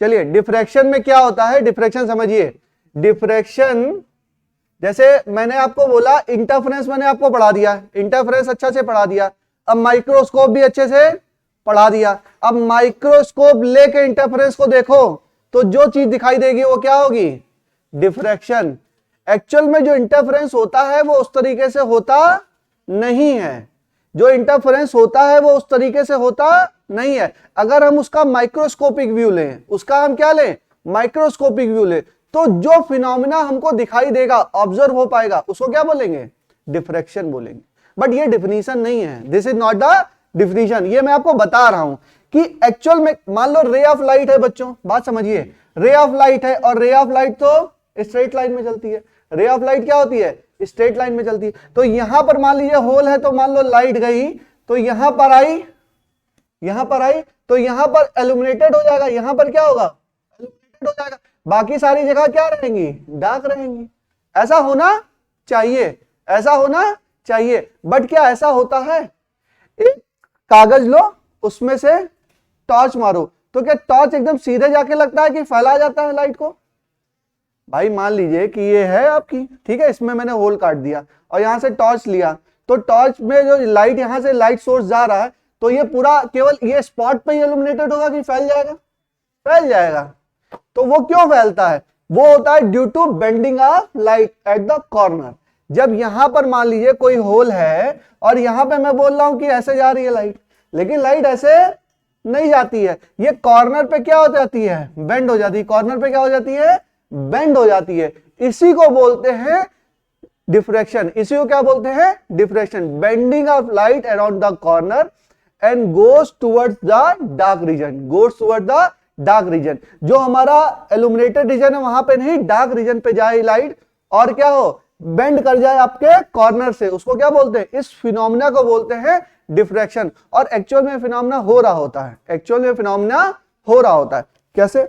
चलिए डिफ्रैक्शन में क्या होता है, डिफ्रैक्शन समझिए। डिफ्रैक्शन जैसे मैंने आपको बोला, इंटरफेरेंस मैंने आपको पढ़ा दिया, इंटरफेरेंस अच्छा से पढ़ा दिया। अब माइक्रोस्कोप भी अच्छे से पढ़ा दिया। अब माइक्रोस्कोप लेके इंटरफेरेंस को देखो तो जो चीज दिखाई देगी वो क्या होगी, डिफ्रैक्शन। एक्चुअल में जो इंटरफेरेंस होता है वो उस तरीके से होता नहीं है, जो इंटरफेरेंस होता है वो उस तरीके से होता नहीं है। अगर हम उसका माइक्रोस्कोपिक व्यू लें, उसका हम क्या लें, माइक्रोस्कोपिक व्यू लें, तो जो फिनोमिना हमको दिखाई देगा, ऑब्जर्व हो पाएगा, उसको क्या बोलेंगे, डिफ्रैक्शन बोलेंगे। बट ये डिफिनीशन नहीं है, this is not the definition. ये मैं आपको बता रहा हूं कि एक्चुअल में मान लो रे ऑफ लाइट है बच्चों, बात समझिए, रे ऑफ लाइट है और रे ऑफ लाइट तो स्ट्रेट लाइन में चलती है। रे ऑफ लाइट क्या होती है, स्ट्रेट लाइन में चलती है। तो यहां पर मान लीजिए होल है, तो मान लो लाइट गई तो यहां पर आई, यहां पर आई तो यहां पर इल्यूमिनेटेड हो जाएगा, यहां पर क्या होगा, इल्यूमिनेटेड हो जाएगा, बाकी सारी जगह क्या रहेंगी, डार्क रहेंगी। ऐसा होना चाहिए, ऐसा होना चाहिए। बट क्या ऐसा होता है, एक कागज लो, उसमें से टॉर्च मारो, तो क्या टॉर्च एकदम सीधे जाके लगता है कि फैला जाता है लाइट को। भाई मान लीजिए कि ये है आपकी, ठीक है, इसमें मैंने होल काट दिया और यहां से टॉर्च लिया, तो टॉर्च में जो लाइट, यहां से लाइट सोर्स जा रहा है, तो ये पूरा केवल ये स्पॉट पे ही इल्यूमिनेटेड होगा कि फैल जाएगा, फैल जाएगा। तो वो क्यों फैलता है, वो होता है due to bending of light at the corner. जब यहां पर मान लीजिए कोई होल है और यहां पे मैं बोल रहा हूं कि ऐसे जा रही है लाइट, लेकिन लाइट ऐसे नहीं जाती है, ये कॉर्नर पे क्या हो जाती है, बेंड हो जाती है। कॉर्नर पे क्या हो जाती है, बेंड हो जाती है। इसी को बोलते हैं डिफ्रैक्शन। इसी को क्या बोलते हैं, diffraction, bending of light around the corner and goes towards the dark region, goes towards the dark region. जो हमारा इल्यूमिनेटेड रीजन है वहां पे नहीं, डार्क रीजन पे जाए लाइट और क्या हो, बेंड कर जाए आपके कॉर्नर से, उसको क्या बोलते हैं, इस फिनोमिना को बोलते हैं डिफ्रैक्शन। और एक्चुअल में फिनोमिना हो रहा होता है, एक्चुअल में फिनोमिना हो रहा होता है। कैसे,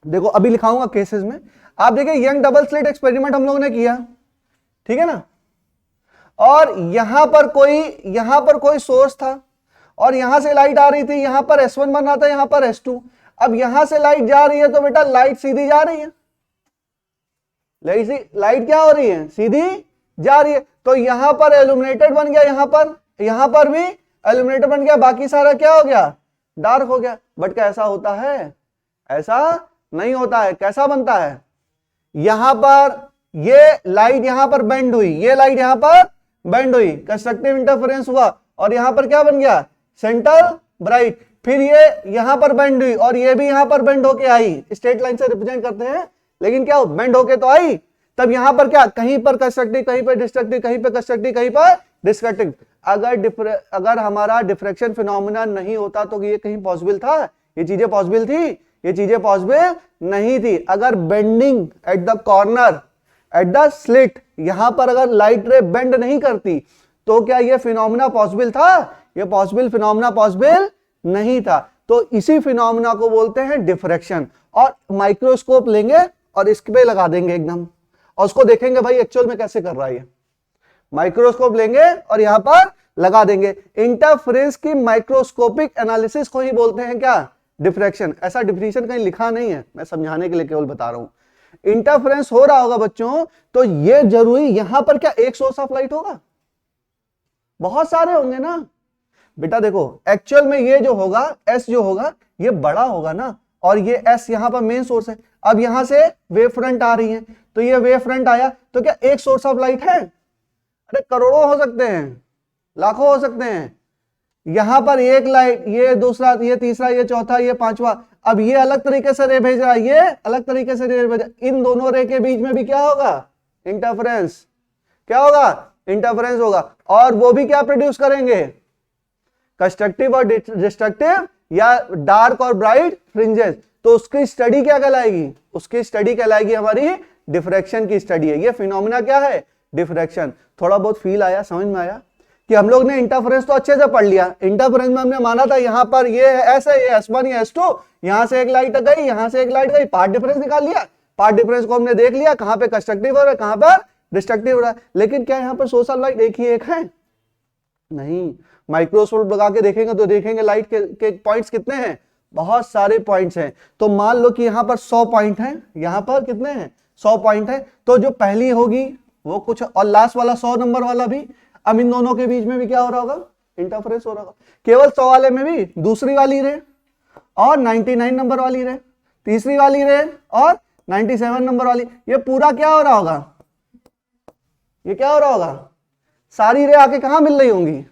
देखो अभी लिखाऊंगा केसेस में। आप देखिए यंग डबल स्लिट एक्सपेरिमेंट हम लोगों ने किया, ठीक है ना, और यहां पर कोई सोर्स था और यहां से लाइट आ रही थी, यहां पर S1 बन रहा था, यहां पर S2। अब यहां से लाइट जा रही है तो बेटा लाइट सीधी जा रही है, लाइट क्या हो रही है, सीधी जा रही है। तो यहां पर इल्यूमिनेटेड बन गया, यहां पर भी इल्यूमिनेटेड बन गया, बाकी सारा क्या हो गया, डार्क हो गया। बट क्या ऐसा होता है, ऐसा नहीं होता है। कैसा बनता है, यहां पर ये लाइट यहां पर बेंड हुई, ये लाइट यहां पर बेंड हुई, कंस्ट्रक्टिव इंटरफेरेंस हुआ और यहां पर क्या बन गया, सेंटर ब्राइट। फिर ये यहां पर बेंड हुई और ये भी यहां पर बेंड होके आई, स्ट्रेट लाइन से रिप्रेजेंट करते हैं, लेकिन क्या बेंड होके तो आई। तब यहां पर क्या, कहीं पर कंस्ट्रक्टिव, कहीं पर डिस्ट्रक्टिव, कहीं पर कंस्ट्रक्टिव, कहीं पर डिस्ट्रक्टिव। अगर हमारा डिफ्रैक्शन फिनोमिना नहीं होता तो ये कहीं पॉसिबल था, ये चीजें पॉसिबल थी, ये चीजें पॉसिबल नहीं थी। अगर bending eight the corner, at the slit, यहां पर अगर लाइट रे बेंड नहीं करती तो क्या ये फिनोमिना पॉसिबल था, ये पॉसिबल फिनोमिना पॉसिबल नहीं था। तो इसी फिनोमिना को बोलते हैं डिफ्रैक्शन। और माइक्रोस्कोप लेंगे और इस पे लगा देंगे एकदम, और उसको देखेंगे भाई एक्चुअल में कैसे कर रहा है। माइक्रोस्कोप लेंगे और यहां पर लगा देंगे। इंटरफेरेंस की माइक्रोस्कोपिक एनालिसिस को ही बोलते हैं क्या, डिफ्रैक्शन। ऐसा डिफिनीशन कहीं लिखा नहीं है, मैं समझाने के लिए केवल बता रहा हूं। इंटरफेरेंस हो रहा होगा बच्चों, तो ये जरूरी, यहां पर क्या एक सोर्स ऑफ लाइट होगा, बहुत सारे होंगे ना बेटा। देखो एक्चुअल में ये जो होगा, एस जो होगा ये बड़ा होगा ना, और ये एस यहां पर मेन सोर्स है। अब यहां से वेव फ्रंट आ रही है, तो ये वेव फ्रंट आया, तो क्या एक सोर्स ऑफ लाइट है, अरे करोड़ों हो सकते हैं, लाखों हो सकते हैं। यहां पर एक लाइट, ये दूसरा, ये तीसरा, ये चौथा, ये पांचवा। अब ये अलग तरीके से रे भेज रहा है, ये अलग तरीके से रे भेज रहा है। इन दोनों रे के बीच में भी क्या होगा, इंटरफेरेंस। क्या होगा, इंटरफेरेंस होगा। और वो भी क्या प्रोड्यूस करेंगे, कंस्ट्रक्टिव और डिस्ट्रक्टिव या डार्क और ब्राइट फ्रिंजेस। तो उसकी स्टडी क्या कहलाएगी, उसकी स्टडी कहलाएगी हमारी डिफ्रैक्शन की स्टडी है। ये फिनोमिना क्या है, डिफ्रैक्शन। थोड़ा बहुत फील आया, समझ में आया कि हम लोग ने इंटरफेरेंस तो अच्छे से पढ़ लिया। इंटरफेरेंस में हमने माना था यहां पर ये ऐसा, ये S1, ये S2, यहां से एक लाइट गई, यहां से एक लाइट गई, पार्ट डिफरेंस निकाल लिया। पार्ट डिफरेंस को हमने देख लिया, कहां पे कंस्ट्रक्टिव हो रहा है, कहां पर डिस्ट्रक्टिव हो रहा है। लेकिन क्या यहां पर सोर्स ऑफ लाइट एक ही एक है, नहीं। माइक्रोस्कोप लगा के देखेंगे तो देखेंगे लाइट के पॉइंट्स कितने हैं, बहुत सारे पॉइंट्स हैं। तो मान लो कि यहां पर 100 पॉइंट हैं, यहां पर कितने हैं 100 पॉइंट है। तो जो पहली होगी वो कुछ और लास्ट वाला 100 नंबर वाला भी, अब इन दोनों के बीच में भी क्या हो रहा होगा, इंटरफेरेंस हो रहा होगा। केवल 100 वाले में भी दूसरी वाली रे और 99 नंबर वाली रे, तीसरी वाली रे और 97 नंबर वाली, ये पूरा क्या हो रहा होगा, ये क्या हो रहा होगा, सारी रे आके कहां मिल रही होंगी,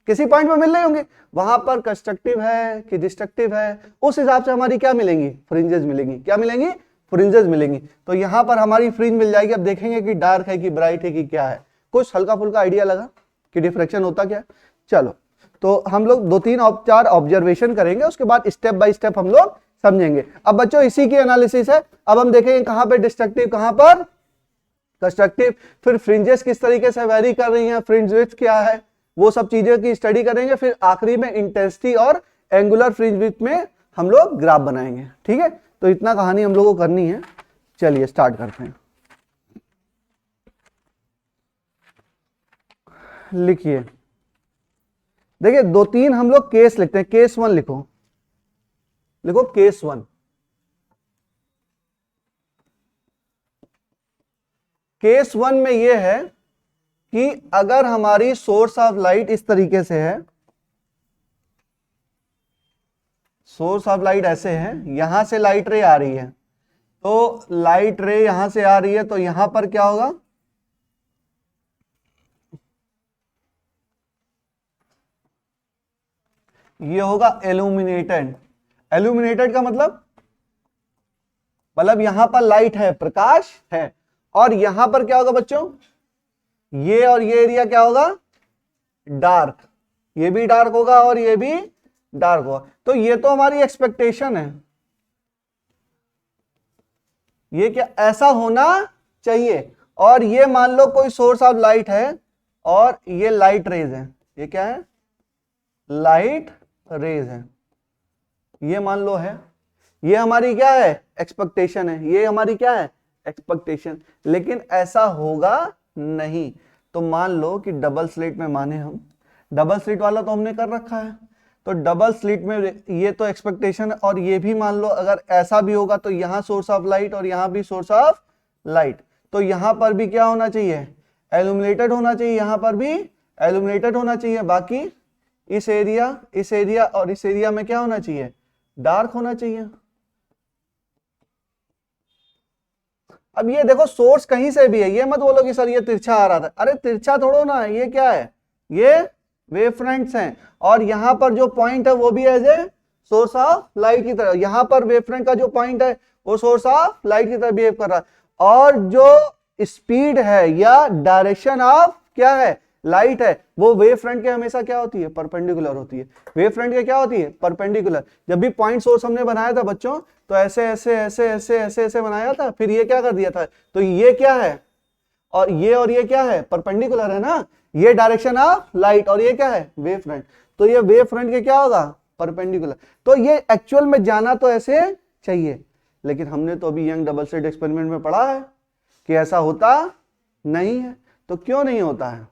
किसी पॉइंट पे मिल रही होंगी। वहां पर कंस्ट्रक्टिव है कि डिस्ट्रक्टिव है, उस हिसाब से हमारी क्या मिलेंगी, फ्रिंजेस मिलेंगी। क्या मिलेंगी, फ्रिंजेस मिलेंगी। तो यहां पर हमारी फ्रिंज मिल जाएगी। अब देखेंगे कि डार्क है कि ब्राइट है कि क्या है। कुछ हल्का फुल्का आइडिया लगा कि डिफ्रैक्शन होता क्या है। चलो तो हम लोग 2-3-4 ऑब्जर्वेशन करेंगे, उसके बाद स्टेप बाय स्टेप हम लोग समझेंगे। अब बच्चों इसी की एनालिसिस है। अब हम देखेंगे कहां पर डिस्ट्रक्टिव, कहां पर कंस्ट्रक्टिव, फिर फ्रिंजेस किस तरीके से वेरी कर रही हैं, फ्रिंज विड्थ क्या है, वो सब चीजें की स्टडी करेंगे। फिर आखिरी में इंटेंसिटी और एंगुलर फ्रिंज विड्थ में हम लोग ग्राफ बनाएंगे। ठीक है, तो इतना कहानी हम लोगों को करनी है। चलिए स्टार्ट करते हैं। लिखिए, देखिए 2-3 हम लोग केस लिखते हैं। केस 1 लिखो, लिखो केस 1। केस 1 में यह है कि अगर हमारी सोर्स ऑफ लाइट इस तरीके से है, सोर्स ऑफ लाइट ऐसे है, यहां से लाइट रे आ रही है, तो लाइट रे यहां से आ रही है, तो यहां पर क्या होगा, ये होगा इल्यूमिनेटेड। इल्यूमिनेटेड का मतलब यहां पर लाइट है, प्रकाश है, और यहां पर क्या होगा बच्चों, ये और ये एरिया क्या होगा, डार्क। ये भी डार्क होगा और ये भी डार्क होगा। तो ये तो हमारी एक्सपेक्टेशन है, ये क्या ऐसा होना चाहिए। और ये मान लो कोई सोर्स ऑफ लाइट है और ये लाइट रेज है, ये क्या है, लाइट रेज है, ये मान लो है, ये हमारी क्या है, एक्सपेक्टेशन है, ये हमारी क्या है, एक्सपेक्टेशन। लेकिन ऐसा होगा नहीं। तो मान लो कि डबल स्लिट में माने हम, डबल स्लिट वाला तो हमने कर रखा है, तो डबल स्लिट में ये तो एक्सपेक्टेशन है, और ये भी मान लो अगर ऐसा भी होगा तो यहां सोर्स ऑफ लाइट और यहां भी सोर्स ऑफ लाइट, तो यहां पर भी क्या होना चाहिए, इल्यूमिनेटेड होना चाहिए, यहां पर भी इल्यूमिनेटेड होना चाहिए। बाकी इस एरिया और इस एरिया में क्या होना चाहिए, डार्क होना चाहिए। अब ये देखो सोर्स कहीं से भी है, ये मत बोलो कि सर ये तिरछा आ रहा था, अरे तिरछा थोड़ो ना, ये क्या है, ये वेव फ्रंट्स हैं, और यहां पर जो पॉइंट है वो भी as a source of light की तरह, यहां पर वेव फ्रंट का जो पॉइंट है वो सोर्स ऑफ लाइट की तरह बिहेव कर रहा है। और जो स्पीड है या डायरेक्शन ऑफ क्या है, लाइट है, वो वेव फ्रंट के हमेशा क्या होती है, परपेंडिकुलर होती है। वेव फ्रंट के क्या होती है, परपेंडिकुलर। जब भी पॉइंट सोर्स हमने बनाया था बच्चों, तो ऐसे ऐसे ऐसे ऐसे ऐसे ऐसे बनाया था, फिर ये क्या कर दिया था, तो ये क्या है, और ये क्या है, परपेंडिकुलर है ना, ये डायरेक्शन ऑफ लाइट और ये क्या है, वेव फ्रंट। तो ये वेव फ्रंट के क्या होगा, परपेंडिकुलर। तो ये एक्चुअल में जाना तो ऐसे चाहिए, लेकिन हमने तो अभी यंग डबल स्लिट एक्सपेरिमेंट में पढ़ा है कि ऐसा होता नहीं है। तो क्यों नहीं होता है,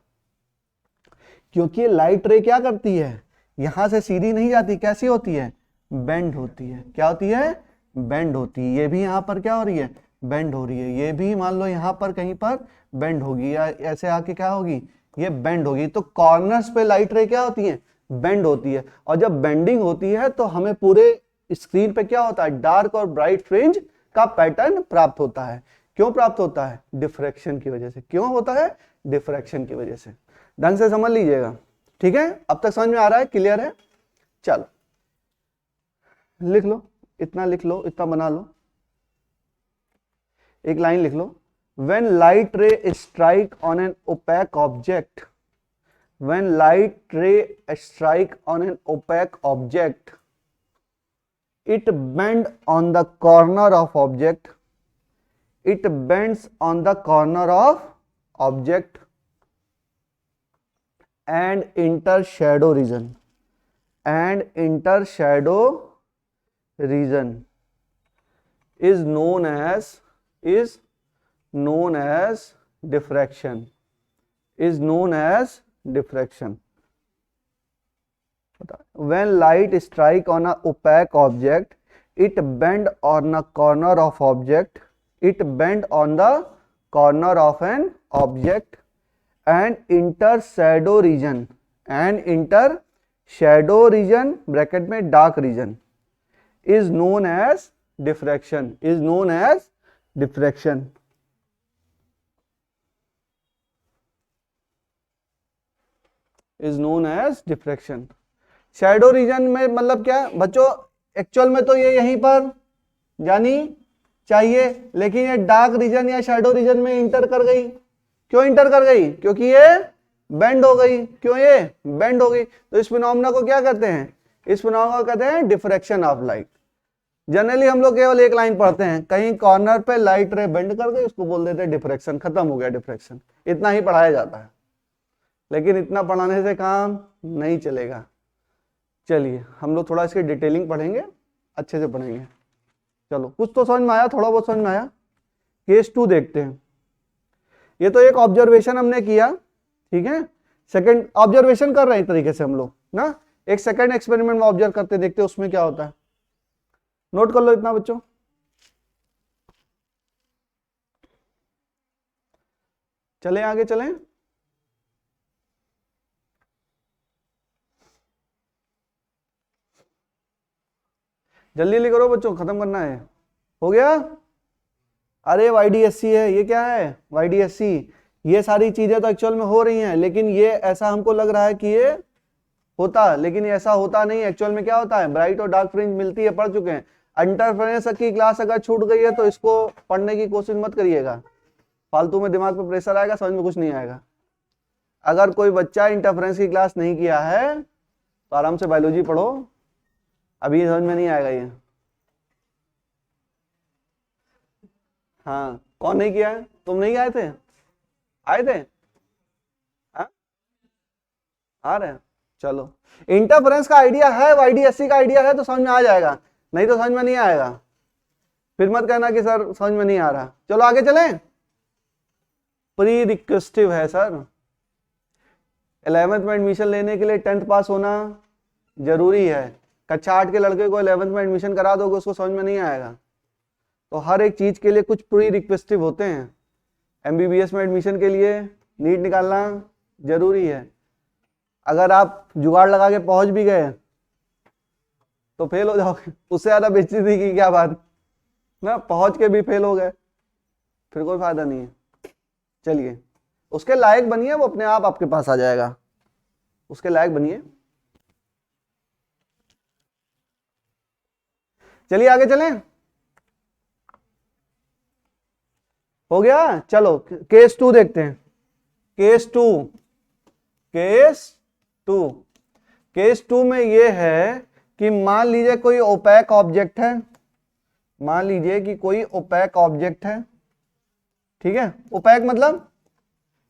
क्योंकि लाइट रे क्या करती है, यहां से सीधी नहीं जाती, कैसी होती है, बेंड होती है। क्या होती है, बेंड होती है। ये भी यहां पर क्या हो रही है, बेंड हो रही है। ये भी मान लो यहां पर कहीं पर बेंड होगी, या ऐसे आके क्या होगी, ये बेंड होगी। तो कॉर्नर्स पे लाइट रे क्या होती है, बेंड होती है। और जब बेंडिंग होती है तो हमें पूरे स्क्रीन पे क्या होता है, डार्क और ब्राइट फ्रिंज का पैटर्न प्राप्त होता है। क्यों प्राप्त होता है, डिफ्रैक्शन की वजह से। क्यों होता है, डिफ्रैक्शन की वजह से। ढंग से समझ लीजिएगा, ठीक है, अब तक समझ में आ रहा है, क्लियर है। चलो लिख लो, इतना लिख लो, इतना बना लो, एक लाइन लिख लो। When light ray strike on an opaque object, when light ray strike on an opaque object, it bend on the corner of object, it bends on the corner of object and enter shadow region, and enter shadow region is known as diffraction, is known as diffraction. When light strike on a opaque object, it bend on a corner of object. It bend on the corner of an object and enter shadow region. And enter shadow region bracket में dark region is known as diffraction. Is known as diffraction. Is known as diffraction. Shadow reason में मतलब क्या बच्चों, actual में तो ये यहीं पर जानी चाहिए, लेकिन ये डार्क रीजन या शैडो रीजन में इंटर कर गई। क्यों इंटर कर गई? क्योंकि ये बेंड हो गई। क्यों ये बेंड हो गई? तो इस फिनोमेना को क्या कहते हैं? इस फिनोमेना को कहते हैं डिफ्रैक्शन ऑफ लाइट। जनरली हम लोग केवल एक लाइन पढ़ते हैं, कहीं कॉर्नर पे लाइट रे बेंड कर गई, उसको बोल देते हैं डिफ्रैक्शन, खत्म हो गया डिफ्रैक्शन। इतना ही पढ़ाया जाता है, लेकिन इतना पढ़ाने से काम नहीं चलेगा। चलिए हम लोग थोड़ा इसकी डिटेलिंग पढ़ेंगे, अच्छे से पढ़ेंगे। चलो कुछ तो समझ में आया, थोड़ा बहुत समझ में आया। केस 2 देखते हैं। ये तो एक ऑब्जर्वेशन हमने किया, ठीक है। सेकंड ऑब्जर्वेशन कर रहे हैं तरीके से हम लोग ना, एक सेकंड एक्सपेरिमेंट में ऑब्जर्व करते देखते उसमें क्या होता है। नोट कर लो इतना बच्चों। चले आगे चलें। जल्दी जल्दी करो बच्चों, खत्म करना है। हो गया? अरे YDSC है, ये क्या है? YDSC। ये सारी चीजें तो एक्चुअल में हो रही हैं, लेकिन ये ऐसा हमको लग रहा है कि ये होता, लेकिन ऐसा होता नहीं। एक्चुअल में क्या होता है? ब्राइट और डार्क फ्रिंज मिलती है, पढ़ चुके हैं। इंटरफेरेंस की क्लास अगर छूट गई है तो इसको पढ़ने की कोशिश मत करिएगा, फालतू में दिमाग पे प्रेशर आएगा, समझ में कुछ नहीं आएगा। अगर कोई बच्चा इंटरफेरेंस की क्लास नहीं किया है तो आराम से बायोलॉजी पढ़ो, अभी समझ में नहीं आएगा ये। हाँ, कौन नहीं किया है? तुम नहीं आए थे? आए थे? हाँ? आ रहे हैं? चलो, इंटरफेरेंस का आइडिया है, YDSC का आइडिया है तो समझ में आ जाएगा, नहीं तो समझ में नहीं आएगा। फिर मत कहना कि सर समझ में नहीं आ रहा। चलो आगे चलें। प्री रिक्वेस्टिव है सर, 11th में एडमिशन लेने के लिए 10th पास होना जरूरी है। कक्षा 8 के लड़के को 11th में एडमिशन करा दोगे, उसको समझ में नहीं आएगा। तो हर एक चीज के लिए कुछ प्री रिक्वेस्टिव होते हैं। MBBS में एडमिशन के लिए नीट निकालना जरूरी है। अगर आप जुगाड़ लगा के पहुंच भी गए तो फेल हो जाओगे, उससे ज्यादा बेइज्जती की क्या बात ना। पहुंच के भी फेल हो गए फिर कोई फायदा नहीं है। चलिए, उसके लायक बनिए, वो अपने आप आपके पास आ जाएगा, उसके लायक बनिए। चलिए आगे चलें। हो गया? चलो केस 2 देखते हैं। केस 2 केस 2 में ये है कि मान लीजिए कोई ओपैक ऑब्जेक्ट है, मान लीजिए कि कोई ओपैक ऑब्जेक्ट है, ठीक है। ओपैक मतलब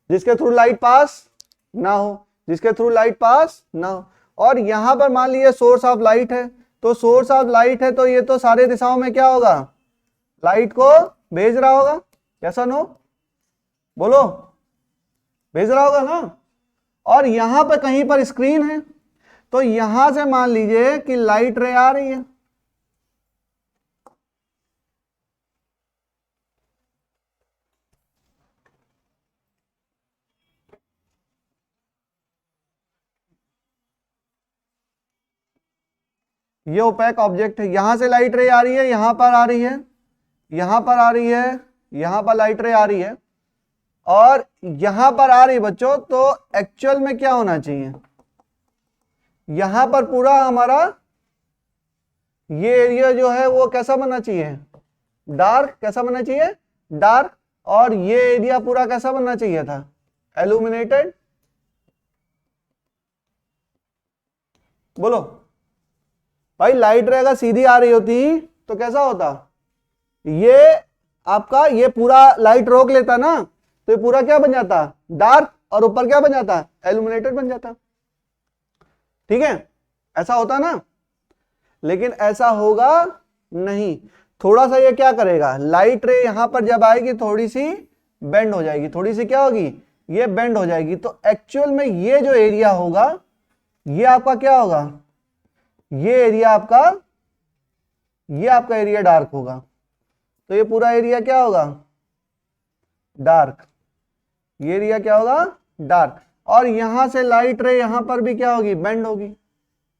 जिसके थ्रू लाइट पास ना हो, जिसके थ्रू लाइट पास ना हो। और यहां पर मान लीजिए सोर्स ऑफ लाइट है, तो सोर्स ऑफ लाइट है तो ये तो सारे दिशाओं में क्या होगा? लाइट को भेज रहा होगा। कैसा नो? बोलो, भेज रहा होगा ना। और यहां पर कहीं पर स्क्रीन है, तो यहां से मान लीजिए कि लाइट रे आ रही है, ये ओपैक ऑब्जेक्ट है, यहां से लाइट रे आ रही है, यहां पर आ रही है, यहां पर आ रही है, यहां पर लाइट रे आ रही है और यहां पर आ रही है बच्चों। तो एक्चुअल में क्या होना चाहिए? यहां पर पूरा हमारा ये एरिया जो है वो कैसा बनना चाहिए? डार्क। कैसा बनना चाहिए? डार्क। और ये एरिया पूरा कैसा बनना चाहिए था? एल्यूमिनेटेड। बोलो भाई, लाइट रे अगर सीधी आ रही होती तो कैसा होता? ये आपका ये पूरा लाइट रोक लेता ना, तो ये पूरा क्या बन जाता? डार्क। और ऊपर क्या बन जाता? एल्यूमिनेटेड बन जाता। ठीक है, ऐसा होता ना। लेकिन ऐसा होगा नहीं। थोड़ा सा ये क्या करेगा? लाइट रे यहां पर जब आएगी थोड़ी सी बेंड हो जाएगी, थोड़ी सी क्या होगी? ये बेंड हो जाएगी। तो एक्चुअल में ये जो एरिया होगा, ये आपका क्या होगा, ये एरिया आपका, ये आपका एरिया डार्क होगा, तो ये पूरा एरिया क्या होगा, डार्क, ये एरिया क्या होगा, डार्क। और यहां से लाइट रे यहां पर भी क्या होगी, बेंड होगी,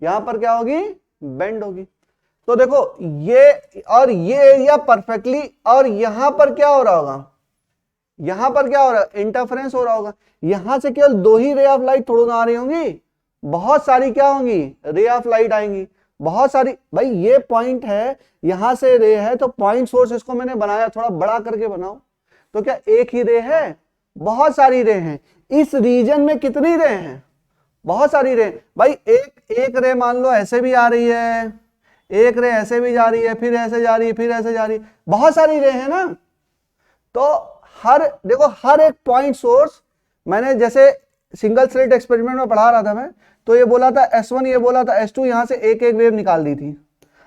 यहां पर क्या होगी, बेंड होगी। तो देखो ये और ये एरिया परफेक्टली, और यहां पर क्या हो रहा होगा, यहां पर क्या हो रहा है, इंटरफेरेंस हो रहा होगा। यहां से केवल 2 ही रे ऑफ लाइट थोड़ा ना आ रही होंगी, बहुत सारी क्या होंगी, रे ऑफ लाइट आएंगी, बहुत सारी। भाई ये पॉइंट है, यहां से रे है, तो पॉइंट सोर्स इसको मैंने बनाया, थोड़ा बड़ा करके बनाओ, तो क्या एक ही रे है, बहुत सारी रे हैं। इस रीजन में कितनी रे हैं, बहुत सारी रे। भाई एक रे मान लो ऐसे भी आ रही है, एक रे ऐसे भी जा रही है, फिर ऐसे जा रही है, फिर ऐसे जा रही है, बहुत सारी रे है ना। तो देखो हर एक पॉइंट सोर्स, मैंने जैसे सिंगल स्लिट एक्सपेरिमेंट में पढ़ा रहा था मैं, तो ये बोला था S1, ये बोला था S2, यहां से एक एक वेव निकाल दी थी।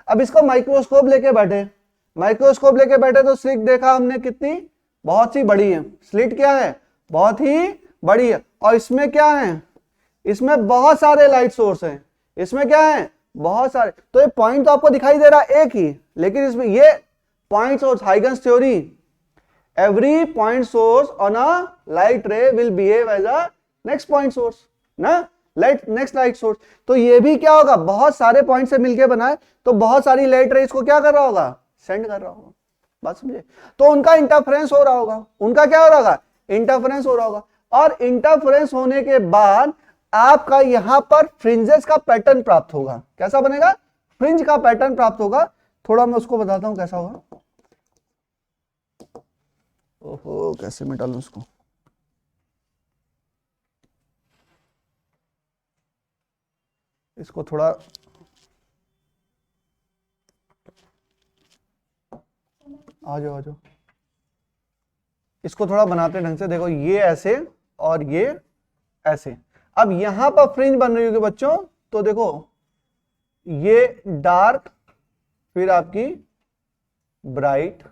अब इसको माइक्रोस्कोप लेके बैठे, माइक्रोस्कोप लेके बैठे तो स्लिट देखा हमने कितनी, बहुत सी बड़ी है, स्लिट क्या है, बहुत ही बड़ी है। और इसमें क्या है, इसमें बहुत सारे लाइट सोर्स हैं, इसमें क्या है, बहुत सारे। तो ये पॉइंट तो आपको दिखाई दे रहा है एक ही, लेकिन इसमें ये point source, Huygens theory, every point source on a light ray will behave as a next point source ना, next light source। तो ये भी क्या होगा, बहुत सारे पॉइंट से मिलके बनाए, तो बहुत सारी लाइट रेज को क्या कर रहा होगा, सेंड कर रहा होगा, बात समझे। तो उनका इंटरफेरेंस हो रहा होगा, उनका क्या हो रहा होगा, इंटरफेरेंस हो रहा होगा। और इंटरफेरेंस होने के बाद आपका यहां पर फ्रिंजेस का पैटर्न प्राप्त होगा। कैसा बनेगा, फ्रिंज का पैटर्न प्राप्त होगा। थोड़ा मैं उसको बताता हूं कैसा होगा। ओहो, कैसे मिटा लूं उसको, इसको थोड़ा आ जाओ, इसको थोड़ा बनाते ढंग से। देखो ये ऐसे और ये ऐसे। अब यहां पर फ्रिंज बन रही होगी बच्चों, तो देखो ये डार्क, फिर आपकी ब्राइट,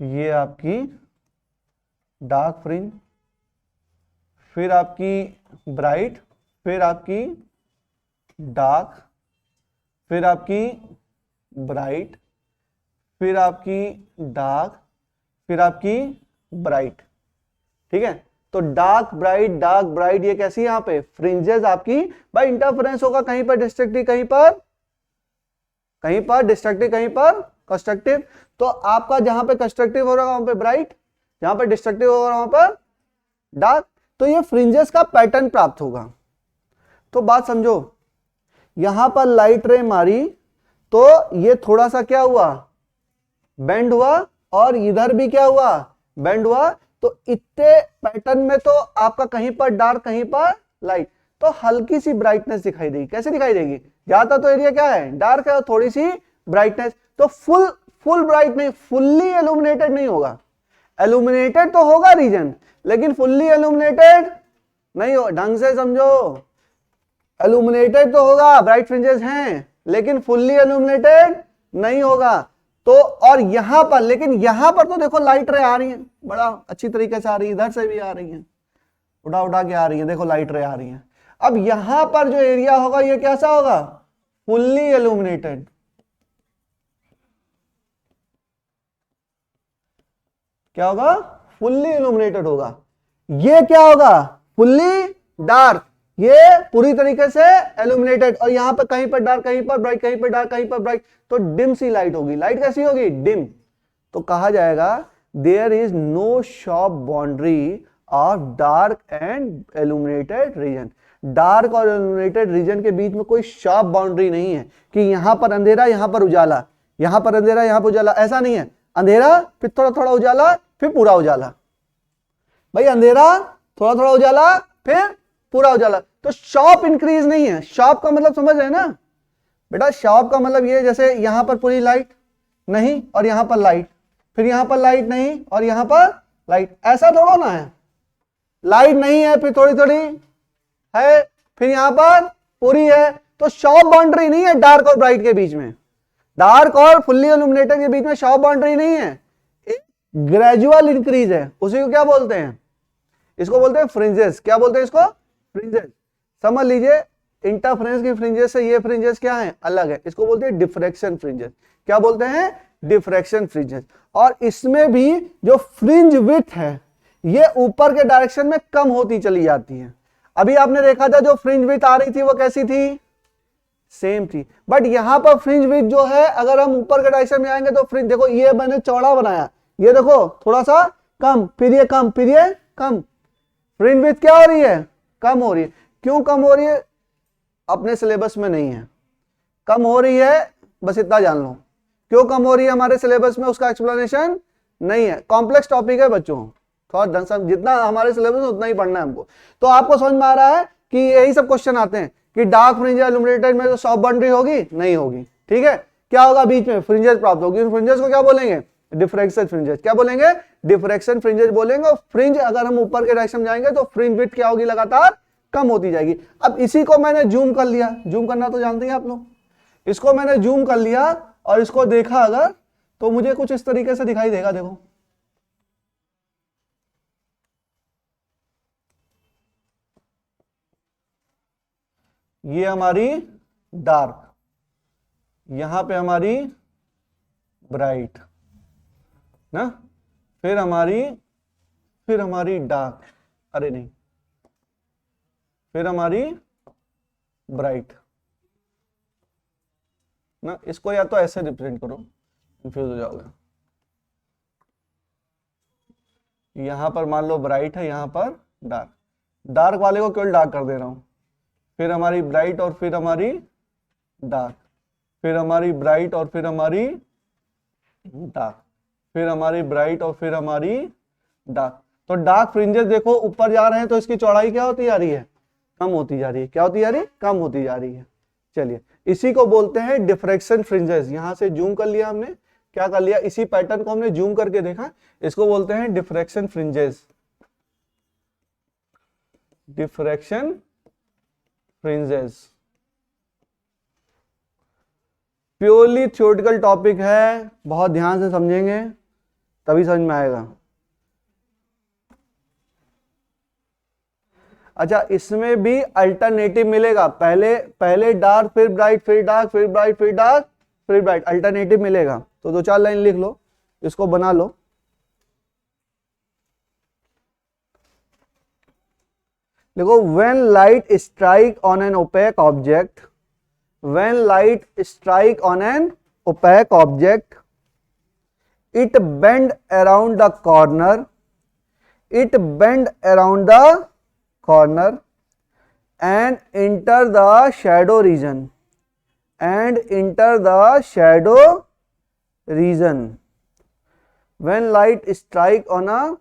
ये आपकी डार्क फ्रिंज, फिर आपकी ब्राइट, फिर आपकी डार्क, फिर आपकी ब्राइट, फिर आपकी डार्क, फिर आपकी ब्राइट। ठीक है, तो डार्क ब्राइट ये कैसी यहां पे फ्रिंजेस आपकी। भाई इंटरफेरेंस होगा, कहीं पर डिस्ट्रक्टिव, कहीं पर डिस्ट्रक्टिव, कहीं पर कंस्ट्रक्टिव। तो आपका जहां पे कंस्ट्रक्टिव हो रहा है वहां पे ब्राइट, जहां पर डिस्ट्रक्टिव हो रहा है वहां पर डार्क। तो ये फ्रिंजेस का पैटर्न प्राप्त होगा। तो बात समझो, यहां पर लाइट रे मारी तो ये थोड़ा सा क्या हुआ, बेंड हुआ, और इधर भी क्या हुआ, बेंड हुआ। तो इतने पैटर्न में तो आपका कहीं पर डार्क, कहीं पर लाइट, तो हल्की सी ब्राइटनेस दिखाई देगी। कैसे दिखाई देगी, ज्यादा तो एरिया क्या है, डार्क है, और थोड़ी सी ब्राइटनेस। तो फुल ब्राइट नहीं, फुल्ली इल्यूमिनेटेड नहीं होगा। इल्यूमिनेटेड तो होगा रीजन, लेकिन फुल्ली इल्यूमिनेटेड नहीं हो। ढंग से समझो, इल्यूमिनेटेड तो होगा, ब्राइट फ्रिंजेस हैं, लेकिन फुल्ली इल्यूमिनेटेड नहीं होगा। तो और यहां पर, लेकिन यहां पर तो देखो लाइट रे आ रही है, बड़ा अच्छी तरीके से आ रही है, इधर से भी आ रही है, उड़ा के आ रही है, देखो लाइट रे आ रही है। अब यहां पर जो एरिया होगा ये कैसा होगा, फुल्ली इल्यूमिनेटेड। क्या होगा, फुल्ली इल्यूमिनेटेड होगा। ये क्या होगा, फुल्ली डार्क, ये पूरी तरीके से इल्यूमिनेटेड। और यहां पर कहीं पर डार्क, कहीं पर ब्राइट, कहीं पर डार्क, कहीं पर ब्राइट, तो डिम सी लाइट होगी। लाइट कैसी होगी, डिम। तो कहा जाएगा there is no sharp boundary of dark and illuminated region. Dark और इल्यूमिनेटेड रीजन के बीच में कोई शार्प बाउंड्री नहीं है कि यहां पर अंधेरा, यहां पर उजाला, यहां पर अंधेरा, यहां पर उजाला, ऐसा नहीं है। अंधेरा फिर थोड़ा थोड़ा उजाला, फिर पूरा उजाला। भाई अंधेरा, थोड़ा थोड़ा उजाला, फिर पूरा उजाला। तो शार्प इंक्रीज नहीं है। शार्प का मतलब समझ रहे हैं ना बेटा, शार्प का मतलब ये, जैसे यहां पर पूरी लाइट नहीं और यहां पर लाइट, फिर यहां पर लाइट नहीं और यहां पर लाइट, ऐसा थोड़ा ना है। लाइट नहीं है, फिर थोड़ी थोड़ी है, फिर यहां पर पूरी है। तो शार्प बाउंड्री नहीं है डार्क और ब्राइट के बीच में, डार्क और फुल्ली इल्यूमिनेटेड के बीच में शार्प बाउंड्री नहीं है, एक ग्रेजुअल इंक्रीज है। उसी को क्या बोलते हैं, इसको बोलते हैं फ्रिंजेस। क्या बोलते हैं इसको, फ्रिंजेस। समझ लीजिए इंटरफेरेंस की फ्रिंजेस से ये फ्रिंजेस क्या है, अलग है, इसको बोलते हैं डिफ्रैक्शन फ्रिंजेस। क्या बोलते हैं, डिफ्रैक्शन फ्रिंजेस। और इसमें भी जो फ्रिंज विड्थ है ये ऊपर के डायरेक्शन में कम होती चली जाती है। अभी आपने देखा था जो फ्रिंज विड्थ आ रही थी वो कैसी थी, सेम थी, बट यहां पर फ्रिंज विड्थ जो है अगर हम ऊपर के डायरेक्शन में आएंगे तो फ्रिंज देखो ये मैंने चौड़ा बनाया, ये देखो थोड़ा सा कम, फिर ये कम, फिर ये कम, फ्रिंज विड्थ क्या हो रही है, कम हो रही है। क्यों कम हो रही है, अपने सिलेबस में नहीं है, कम हो रही है, बस इतना जान लो। क्यों कम हो रही है हमारे सिलेबस में, उसका एक्सप्लेनेशन नहीं है, कॉम्प्लेक्स टॉपिक है बच्चों, थोड़ा जितना हमारे सिलेबस में उतना ही पढ़ना है हमको। तो आपको समझ में आ रहा है कि यही सब क्वेश्चन आते हैं कि डार्क फ्रिंज इल्यूमिनेटेड में तो सॉफ्ट बाउंड्री होगी, नहीं होगी, ठीक है। क्या होगा, बीच में फ्रिंजेस प्राप्त होगी, फ्रिंजेस को क्या बोलेंगे, डिफ्रैक्शन फ्रिंजेस। क्या बोलेंगे, डिफ्रैक्शन फ्रिंजेस बोलेंगे। और फ्रिंज अगर हम ऊपर के डायरेक्शन में जाएंगे तो फ्रिंज विड्थ क्या होगी, लगातार कम होती जाएगी। अब इसी को मैंने जूम कर लिया, जूम करना तो जानते हैं आप लोग, इसको मैंने जूम कर लिया और इसको देखा अगर, तो मुझे कुछ इस तरीके से दिखाई देगा, देखो ये हमारी डार्क, यहां पे हमारी ब्राइट ना, फिर हमारी डार्क, अरे नहीं, फिर हमारी ब्राइट ना। इसको या तो ऐसे रिप्रेजेंट करो, कंफ्यूज हो जाओगे। यहां पर मान लो ब्राइट है, यहां पर डार्क, डार्क वाले को केवल डार्क कर दे रहा हूं, फिर हमारी ब्राइट और फिर हमारी डार्क, फिर हमारी ब्राइट और फिर हमारी डार्क, फिर हमारी ब्राइट और फिर हमारी डार्क। तो डार्क फ्रिंजेस देखो ऊपर जा रहे हैं तो इसकी चौड़ाई क्या होती जा रही है, कम होती जा रही है। क्या होती जा रही है, कम होती जा रही है। चलिए इसी को बोलते हैं डिफ्रैक्शन फ्रिंजेस। यहां से जूम कर लिया हमने, क्या कर लिया, इसी पैटर्न को हमने जूम करके देखा, इसको बोलते हैं diffraction fringes, diffraction fringes. Purely theoretical topic है, बहुत ध्यान से समझेंगे तभी समझ में आएगा। अच्छा इसमें भी अल्टरनेटिव मिलेगा, पहले डार्क फिर ब्राइट फिर डार्क फिर ब्राइट फिर डार्क फिर ब्राइट, अल्टरनेटिव मिलेगा। तो दो चार लाइन लिख लो, इसको बना लो। देखो when light strike on an opaque object, when light strike on an opaque object, it bend around the corner, it bend around the corner and enter the shadow region, and enter the shadow region. When light strike on a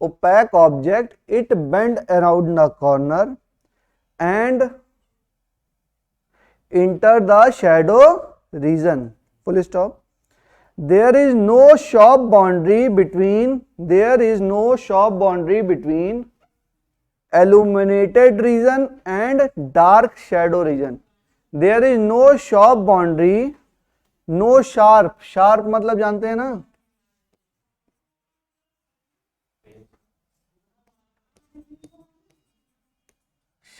opaque object, it bend around the corner and enter the shadow region. Full stop. There is no sharp boundary between, there is no sharp boundary between illuminated region and dark shadow region. There is no sharp boundary, no sharp, sharp मतलब जानते हैं ना,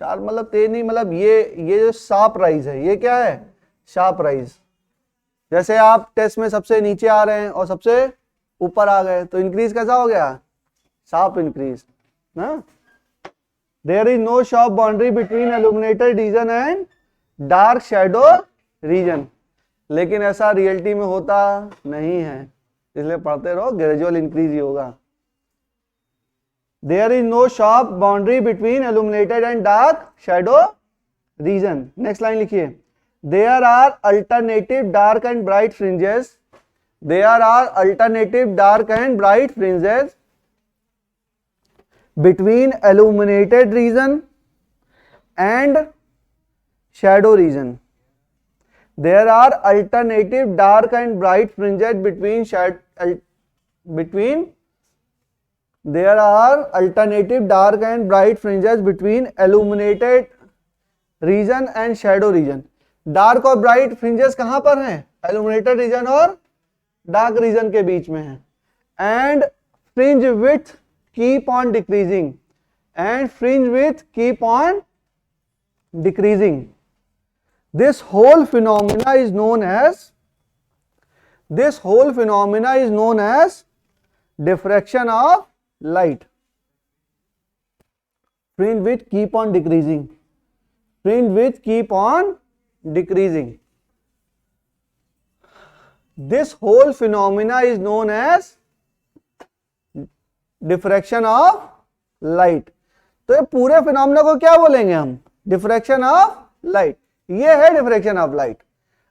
sharp मतलब तेज नहीं, मतलब ये जो sharp rise है ये क्या है, शार्प राइज। जैसे आप टेस्ट में सबसे नीचे आ रहे हैं और सबसे ऊपर आ गए तो इंक्रीज कैसा हो गया, शार्प इंक्रीज ना। There is no sharp boundary between illuminated region and dark shadow region, लेकिन ऐसा रियलिटी में होता नहीं है, इसलिए पढ़ते रहो, ग्रेजुअल इंक्रीज ही होगा। There is no sharp boundary between illuminated and dark shadow region. Next line लिखिए, there are alternative dark and bright fringes, there are alternative dark and bright fringes between illuminated region and shadow region. There are alternative dark and bright fringes there are alternative dark and bright fringes between illuminated region and shadow region. Dark और bright fringes कहां पर हैं, illuminated region और dark region के बीच में है। And fringe width keep on decreasing, and fringe width keep on decreasing. This whole phenomena is known as diffraction of light. Fringe width keep on decreasing. Fringe width keep on decreasing. This whole phenomena is known as diffraction of light. तो ये पूरे phenomena को क्या बोलेंगे हम? Diffraction of light. ये है diffraction of light.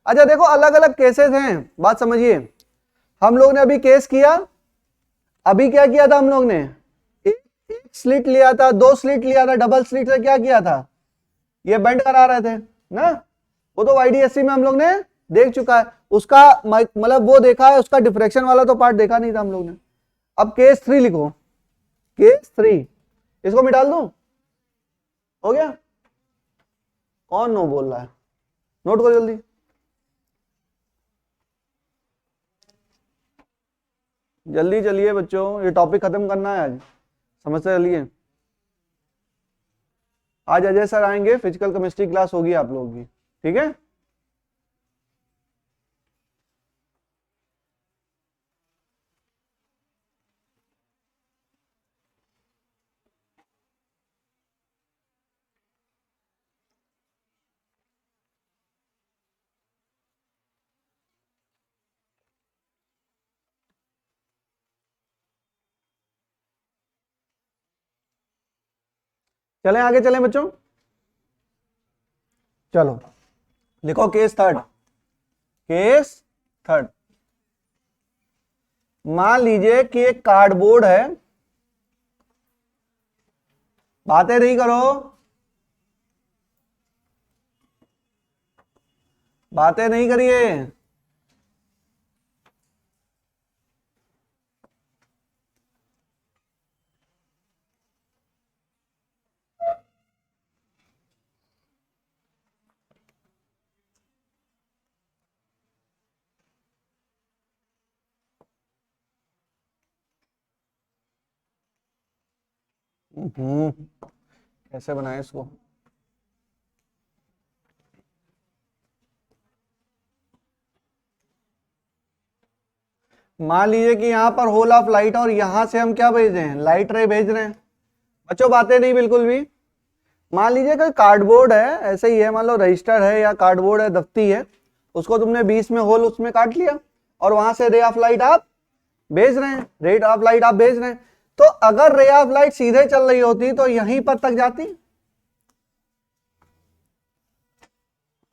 अच्छा देखो, अलग अलग केसेस हैं, बात समझिए. हम लोग ने अभी केस किया, अभी क्या किया था हम लोग ने? एक स्लिट लिया था, 2 स्लिट लिया था, डबल स्लिट से क्या किया था? ये बेंड करा रहे थे ना. वो तो YDSC में हम लोग ने देख चुका है. उसका मतलब वो देखा है, उसका डिफ्रैक्शन वाला तो पार्ट देखा नहीं था हम लोग ने. अब केस 3 लिखो. केस 3 इसको मैं डाल दूं? हो गया? कौन नो बोल रहा है? नोट करो जल्दी. जल्दी चलिए बच्चों, ये टॉपिक खत्म करना है आज. समझते चलिए. आज अजय सर आएंगे, फिजिकल केमिस्ट्री क्लास होगी आप लोगों की. ठीक है? चलें आगे चलें बच्चों. चलो लिखो केस 3. केस 3. मान लीजिए कि एक कार्डबोर्ड है. बातें नहीं करो, बातें नहीं करिए. कैसे बनाए इसको? मान लीजिए कि यहां पर होल ऑफ लाइट और यहां से हम क्या भेज रहे हैं? लाइट रे भेज रहे हैं. बच्चों बातें नहीं बिल्कुल भी. मान लीजिए कि कार्डबोर्ड है, ऐसे ही है, मान लो रजिस्टर है या कार्डबोर्ड है, दफ्ती है, उसको तुमने 20 में होल उसमें काट लिया और वहां से रे ऑफ लाइट आप भेज रहे हैं. रे ऑफ लाइट आप भेज रहे हैं. तो अगर रे ऑफ लाइट सीधे चल रही होती तो यहीं पर तक जाती.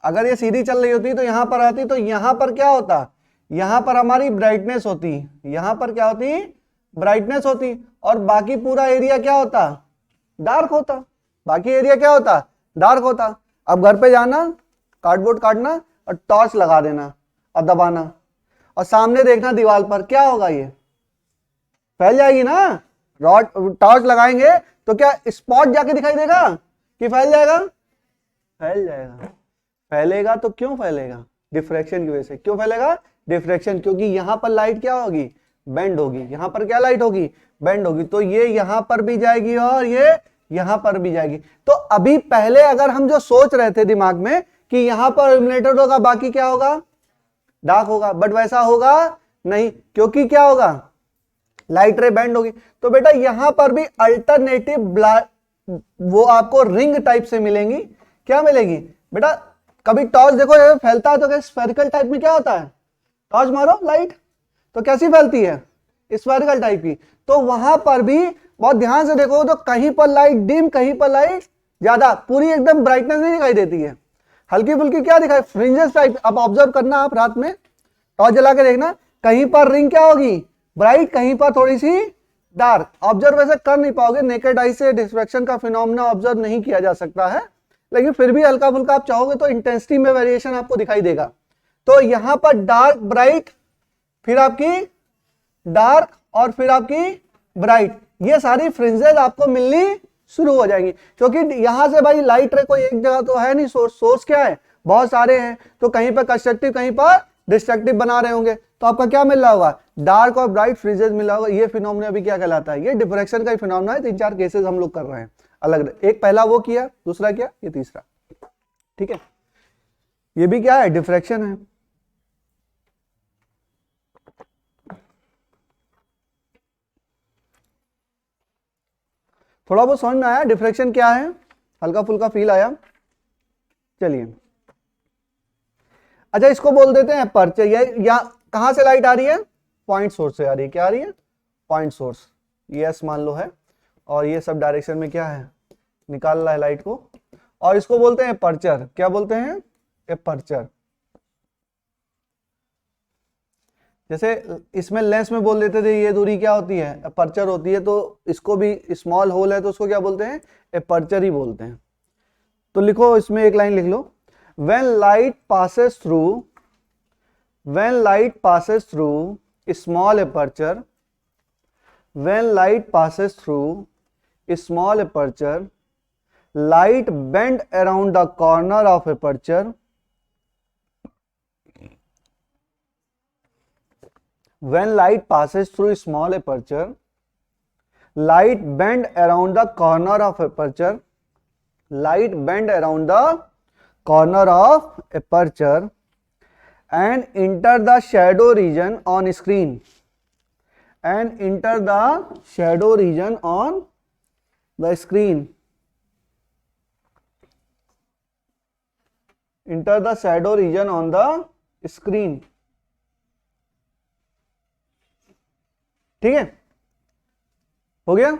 अगर ये सीधी चल रही होती तो यहां पर आती, तो यहां पर क्या होता? यहां पर हमारी ब्राइटनेस होती. यहां पर क्या होती? ब्राइटनेस होती. और बाकी पूरा एरिया क्या होता? डार्क होता. बाकी एरिया क्या होता? डार्क होता. अब घर पे जाना, कार्डबोर्ड काटना और टॉर्च लगा देना और दबाना और सामने देखना दीवार पर, क्या होगा? ये फैल जाएगी ना. रॉड टॉर्च लगाएंगे तो क्या स्पॉट जाके दिखाई देगा कि फैल जाएगा? फैल जाएगा. फैलेगा तो क्यों फैलेगा? डिफ्रैक्शन की वजह से. क्यों फैलेगा? डिफ्रैक्शन. क्योंकि यहां पर लाइट क्या होगी? बेंड होगी. यहां पर क्या लाइट होगी? बेंड होगी. तो ये यहां पर भी जाएगी और ये यहां पर भी जाएगी. तो अभी पहले अगर हम जो सोच रहे थे दिमाग में कि यहां पर इल्यूमिनेटेड होगा, बाकी क्या होगा? डार्क होगा. बट वैसा होगा नहीं, क्योंकि क्या होगा? लाइट रे बेंड होगी. तो बेटा यहां पर भी अल्टरनेटिव वो आपको रिंग टाइप से मिलेंगी. क्या मिलेगी बेटा? कभी टॉर्च देखो जब फैलता है तो क्या स्फेरिकल टाइप में क्या होता है? टॉर्च मारो लाइट तो कैसी फैलती है? स्फेरिकल टाइप की. तो वहां पर भी बहुत ध्यान से देखो तो कहीं पर लाइट डिम, कहीं पर लाइट ज्यादा. पूरी एकदम ब्राइटनेस नहीं दिखाई देती है, हल्की फुल्की क्या दिखाई? Fringes type. अब ऑब्जर्व करना आप रात में टॉर्च जला के देखना, कहीं पर रिंग क्या होगी? ब्राइट, कहीं पर थोड़ी सी डार्क. ऑब्जर्व वैसे कर नहीं पाओगे, नेकेड आई से डिफ्रैक्शन का फिनोमेना ऑब्जर्व नहीं किया जा सकता है, लेकिन फिर भी हल्का फुल्का आप चाहोगे तो इंटेंसिटी में वेरिएशन आपको दिखाई देगा. तो यहां पर डार्क, ब्राइट, फिर आपकी डार्क और फिर आपकी ब्राइट, ये सारी फ्रिंजेस आपको मिलनी शुरू हो जाएंगी. क्योंकि यहां से भाई लाइट रे कोई एक जगह तो है नहीं, सोर्स क्या है? बहुत सारे हैं. तो कहीं पर कंस्ट्रक्टिव, कहीं पर डिस्ट्रक्टिव बना रहे होंगे, तो आपका क्या मिल रहा होगा, डार्क और ब्राइट फ्रिजेस मिल रहा होगा। ये फिनोमेना भी क्या कहलाता है, ये डिफ्रैक्शन का ही फिनोमेना है। 3-4 केसेस हम लोग कर रहे हैं अलग, एक पहला वो किया, दूसरा क्या, ये तीसरा। ठीक है, ये भी क्या है, डिफ्रैक्शन है। थोड़ा बहुत समझ में आया डिफ्रैक्शन क्या है, हल्का फुल्का फील आया। चलिए, अच्छा इसको बोल देते हैं अपर्चर। या कहां से लाइट आ रही है, पॉइंट सोर्स से आ रही है। क्या आ रही है, पॉइंट सोर्स, ये एस मान लो है, और ये सब डायरेक्शन में क्या है, निकाल रहा है लाइट को, और इसको बोलते हैं अपर्चर। क्या बोलते हैं, अपर्चर। जैसे इसमें लेंस में बोल देते थे ये दूरी क्या होती है, अपर्चर होती है, तो इसको भी स्मॉल होल है तो उसको क्या बोलते हैं, अपर्चर ही बोलते हैं। तो लिखो, इसमें एक लाइन लिख लो, when light passes through small aperture, when light passes through small aperture, light bend around the corner of aperture, when light passes through small aperture, light bend around the corner of aperture, light bend around the corner of aperture and enter the shadow region on screen, and enter the shadow region on the screen, enter the shadow region on the screen। ठीक है, हो गया।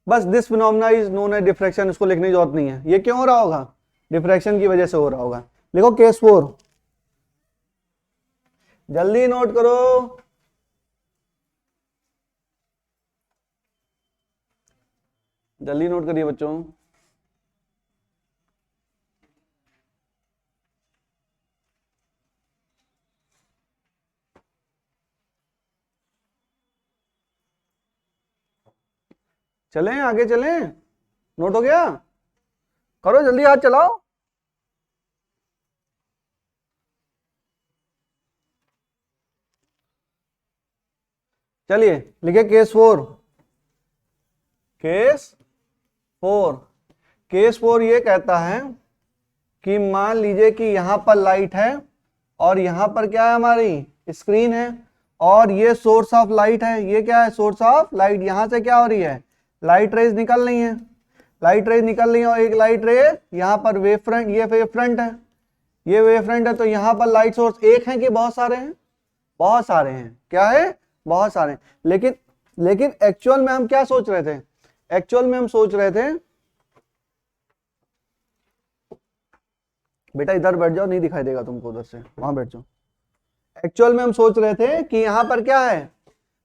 बस this phenomena is known as diffraction, इसको लिखने की जरूरत नहीं है। ये क्यों हो रहा होगा, डिफ्रैक्शन की वजह से हो रहा होगा। लिखो केस 4, जल्दी नोट करो। जल्दी नोट करिए बच्चों। चलें आगे चलें, नोट हो गया, करो जल्दी, हाथ चलाओ। चलिए लिखे केस 4, केस 4। केस 4 ये कहता है कि मान लीजिए कि यहां पर लाइट है और यहां पर क्या है, हमारी स्क्रीन है, और ये सोर्स ऑफ लाइट है। ये क्या है, सोर्स ऑफ लाइट। यहां से क्या हो रही है, लाइट रेज निकल रही है, लाइट रेज निकल रही है, और एक लाइट रे यहां पर वेव फ्रंट, ये वेव फ्रंट है, ये वेव फ्रंट है। तो यहां पर लाइट सोर्स एक है कि बहुत सारे हैं, बहुत सारे हैं। क्या है, बहुत सारे हैं। लेकिन एक्चुअल में हम क्या सोच रहे थे, एक्चुअल में हम सोच रहे थे, बेटा इधर बैठ जाओ, नहीं दिखाई देगा तुमको, उधर से वहां बैठ जाओ। एक्चुअल में हम सोच रहे थे कि यहां पर क्या है,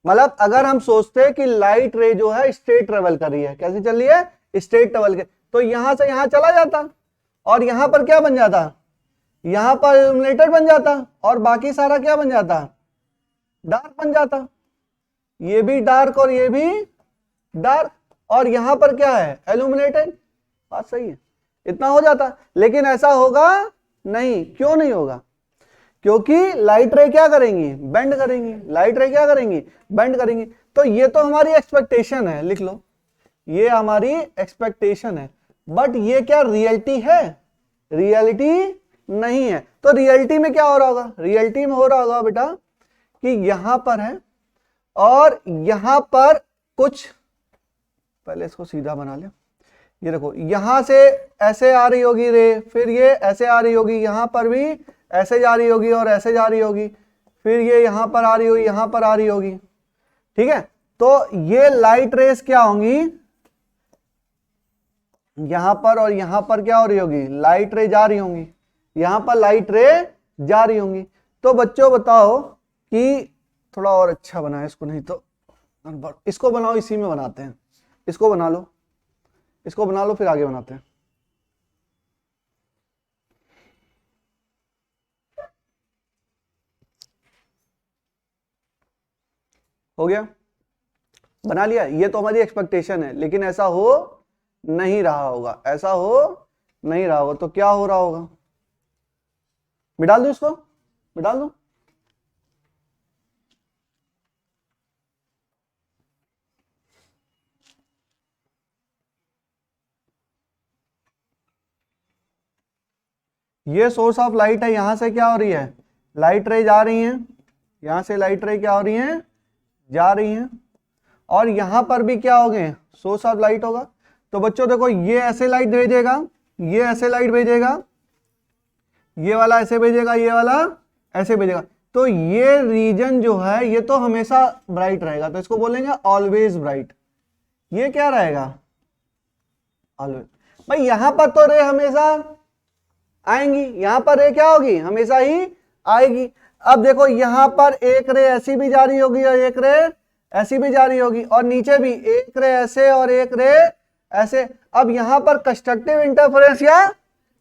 मतलब अगर हम सोचते कि लाइट रे जो है स्ट्रेट ट्रेवल कर रही है, कैसे चल रही है, स्ट्रेट ट्रेवल के, तो यहां से यहां चला जाता, और यहां पर क्या बन जाता, यहां पर इल्यूमिनेटेड बन जाता, और बाकी सारा क्या बन जाता, डार्क बन जाता। ये भी डार्क और ये भी डार्क, और यहां पर क्या है, इल्यूमिनेटेड। बात सही है, इतना हो जाता। लेकिन ऐसा होगा नहीं, क्यों नहीं होगा, क्योंकि लाइट रे क्या करेंगी, बेंड करेंगी। लाइट रे क्या करेंगी, बेंड करेंगी। तो ये तो हमारी एक्सपेक्टेशन है, लिख लो, ये हमारी एक्सपेक्टेशन है, बट ये क्या रियलिटी है, रियलिटी नहीं है। तो रियलिटी में क्या हो रहा होगा, रियलिटी में हो रहा होगा बेटा कि यहां पर है और यहां पर कुछ, पहले इसको सीधा बना ले, ये देखो यहां से ऐसे आ रही होगी रे, फिर ये ऐसे आ रही होगी, यहां पर भी ऐसे जा रही होगी और ऐसे जा रही होगी, फिर ये यहां पर आ रही होगी, यहां पर आ रही होगी। ठीक है, तो ये लाइट रेस क्या होंगी, यहां पर और यहां पर क्या हो रही होगी, लाइट रे जा रही होंगी, यहां पर लाइट रे जा रही होंगी। तो बच्चों बताओ कि थोड़ा और अच्छा बनाए इसको, नहीं तो इसको बनाओ, इसी में बनाते हैं, इसको बना लो, इसको बना लो, फिर आगे बनाते हैं। हो गया, बना लिया। ये तो हमारी एक्सपेक्टेशन है, लेकिन ऐसा हो नहीं रहा होगा, ऐसा हो नहीं रहा होगा। तो क्या हो रहा होगा, मिटा दूं इसको, मैं डाल दूं? ये सोर्स ऑफ लाइट है, यहां से क्या हो रही है, लाइट रे जा रही है, यहां से लाइट रे क्या हो रही है, जा रही है, और यहां पर भी क्या हो गए, सोर्स ऑफ लाइट होगा। तो बच्चों देखो, ये ऐसे लाइट भेजेगा, ये ऐसे लाइट भेजेगा, ये वाला ऐसे भेजेगा, ये वाला ऐसे भेजेगा, तो ये रीजन जो है ये तो हमेशा ब्राइट रहेगा, तो इसको बोलेंगे ऑलवेज ब्राइट। ये क्या रहेगा, ऑलवेज। भाई यहां पर तो रे हमेशा आएंगी, यहां पर रे क्या होगी, हमेशा ही आएगी। अब देखो यहां पर एक रे ऐसी भी जारी होगी और एक रे ऐसी भी जारी होगी, और नीचे भी एक रे ऐसे और एक रे ऐसे। अब यहां पर कंस्ट्रक्टिव इंटरफेरेंस या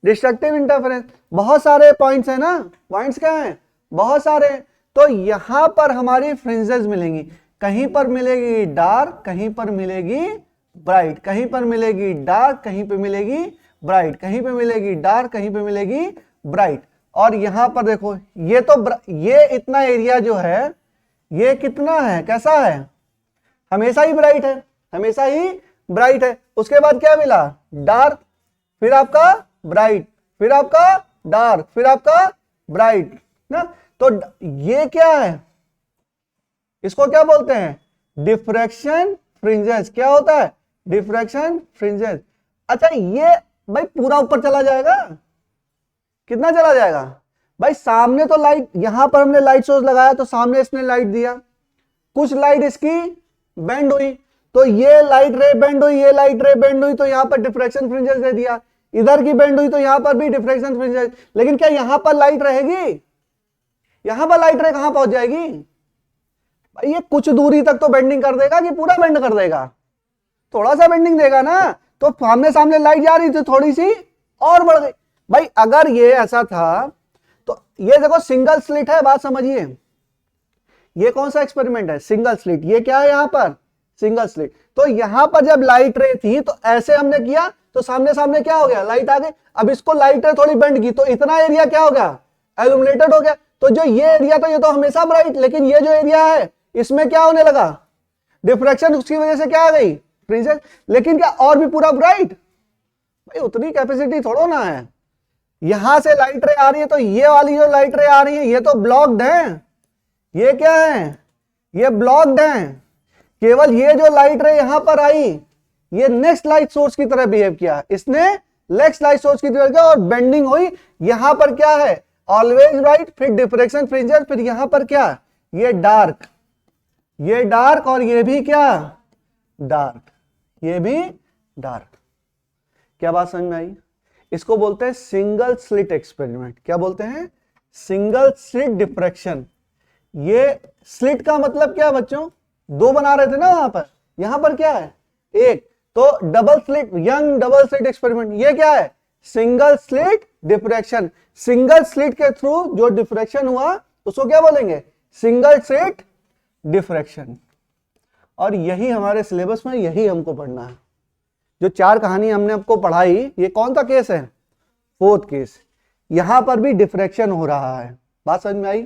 डिस्ट्रक्टिव इंटरफेरेंस, बहुत सारे पॉइंट्स है ना, पॉइंट्स क्या है, बहुत सारे। तो यहां पर हमारी फ्रिंजेस मिलेंगी, कहीं पर मिलेगी डार्क, कहीं पर मिलेगी ब्राइट, कहीं पर मिलेगी डार्क, कहीं पे मिलेगी ब्राइट, कहीं पे मिलेगी डार्क, कहीं पे मिलेगी ब्राइट। और यहां पर देखो ये तो ये इतना एरिया जो है ये कितना है, कैसा है, हमेशा ही ब्राइट है, हमेशा ही ब्राइट है। उसके बाद क्या मिला, डार्क, फिर आपका ब्राइट, फिर आपका डार्क, फिर आपका ब्राइट ना। तो ये क्या है, इसको क्या बोलते हैं, डिफ्रैक्शन फ्रिंजेस। क्या होता है, डिफ्रैक्शन फ्रिंजेस। अच्छा ये भाई पूरा ऊपर चला जाएगा, कितना चला जाएगा भाई, सामने तो लाइट, यहां पर हमने लाइट सोर्स लगाया तो सामने इसने लाइट दिया, कुछ लाइट इसकी बेंड हुई, तो ये लाइट रे बेंड हुई, ये लाइट रे बेंड हुई, तो यहां पर डिफ्रैक्शन फ्रिंजेस दे दिया, इधर की बेंड हुई तो यहां पर भी डिफ्रैक्शन फ्रिंजेस। लेकिन क्या यहां पर लाइट रहेगी, यहां पर लाइट रे कहां पहुंच जाएगी भाई, ये कुछ दूरी तक तो बेंडिंग कर देगा कि पूरा बेंड कर देगा, थोड़ा सा बेंडिंग देगा ना। तो सामने सामने लाइट जा रही थी, थोड़ी सी और बढ़ गई। भाई अगर ये ऐसा था तो ये देखो सिंगल स्लिट है, बात समझिए, ये कौन सा एक्सपेरिमेंट है, सिंगल स्लिट। ये क्या है यहां पर, सिंगल स्लिट। तो यहां पर जब लाइट रे थी तो ऐसे हमने किया तो सामने सामने क्या हो गया, लाइट आ गई। अब इसको लाइट रे थोड़ी बेंड की तो इतना एरिया क्या हो गया, इल्यूमिनेटेड हो गया। तो जो ये एरिया था ये तो हमेशा ब्राइट, लेकिन ये जो एरिया है इसमें क्या होने लगा, डिफ्रैक्शन, उसकी वजह से क्या आ गई, फ्रिंजेस। लेकिन क्या और भी पूरा ब्राइट, भाई उतनी कैपेसिटी थोड़ा ना है। यहां से लाइट रे आ रही है तो ये वाली जो लाइट रे आ रही है ये तो ब्लॉक्ड है, ये क्या है, ये ब्लॉक्ड है। केवल ये जो लाइट रे यहां पर आई ये नेक्स्ट लाइट सोर्स की तरह बिहेव किया, इसने नेक्स्ट लाइट सोर्स की तरह किया और बेंडिंग हुई। यहां पर क्या है, ऑलवेज ब्राइट, फिर डिफ्रैक्शन फ्रिंजेस, फिर यहां पर क्या, ये डार्क, ये डार्क, और ये भी क्या डार्क, ये भी डार्क। क्या बात समझ में आई, इसको बोलते हैं सिंगल स्लिट एक्सपेरिमेंट। क्या बोलते हैं, सिंगल स्लिट डिफ्रैक्शन। ये स्लिट का मतलब क्या बच्चों, दो बना रहे थे ना वहां पर, यहां पर क्या है एक, तो double slit, young double slit experiment. ये क्या है, single slit diffraction. Single slit के थ्रू जो डिफ्रैक्शन हुआ उसको क्या बोलेंगे, सिंगल स्लिट डिफ्रैक्शन। और यही हमारे सिलेबस में, यही हमको पढ़ना है। जो चार कहानी हमने आपको पढ़ाई, ये कौन सा केस है, फोर्थ केस। यहां पर भी डिफ्रैक्शन हो रहा है, बात समझ में आई।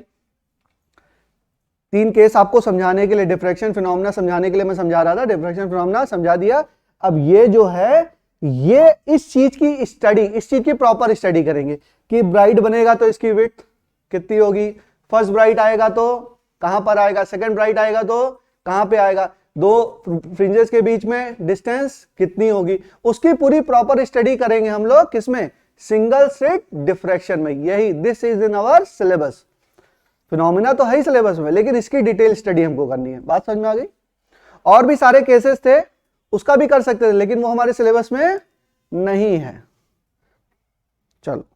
तीन केस आपको समझाने के लिए, डिफ्रैक्शन फिनोमेना समझाने के लिए मैं समझा रहा था, डिफ्रैक्शन फिनोमेना समझा दिया। अब ये जो है ये इस चीज की स्टडी, इस चीज की प्रॉपर स्टडी करेंगे कि ब्राइट बनेगा तो इसकी विड्थ कितनी होगी, फर्स्ट ब्राइट आएगा तो कहां पर आएगा, सेकंड ब्राइट आएगा तो कहां पे आएगा, दो फ्रिंजेस के बीच में डिस्टेंस कितनी होगी, उसकी पूरी प्रॉपर स्टडी करेंगे हम लोग किसमें, सिंगल स्लिट डिफ्रैक्शन में। यही this is in our syllabus. Phenomena तो है ही सिलेबस में, लेकिन इसकी डिटेल स्टडी हमको करनी है, बात समझ में आ गई। और भी सारे केसेस थे उसका भी कर सकते थे, लेकिन वो हमारे सिलेबस में नहीं है। चलो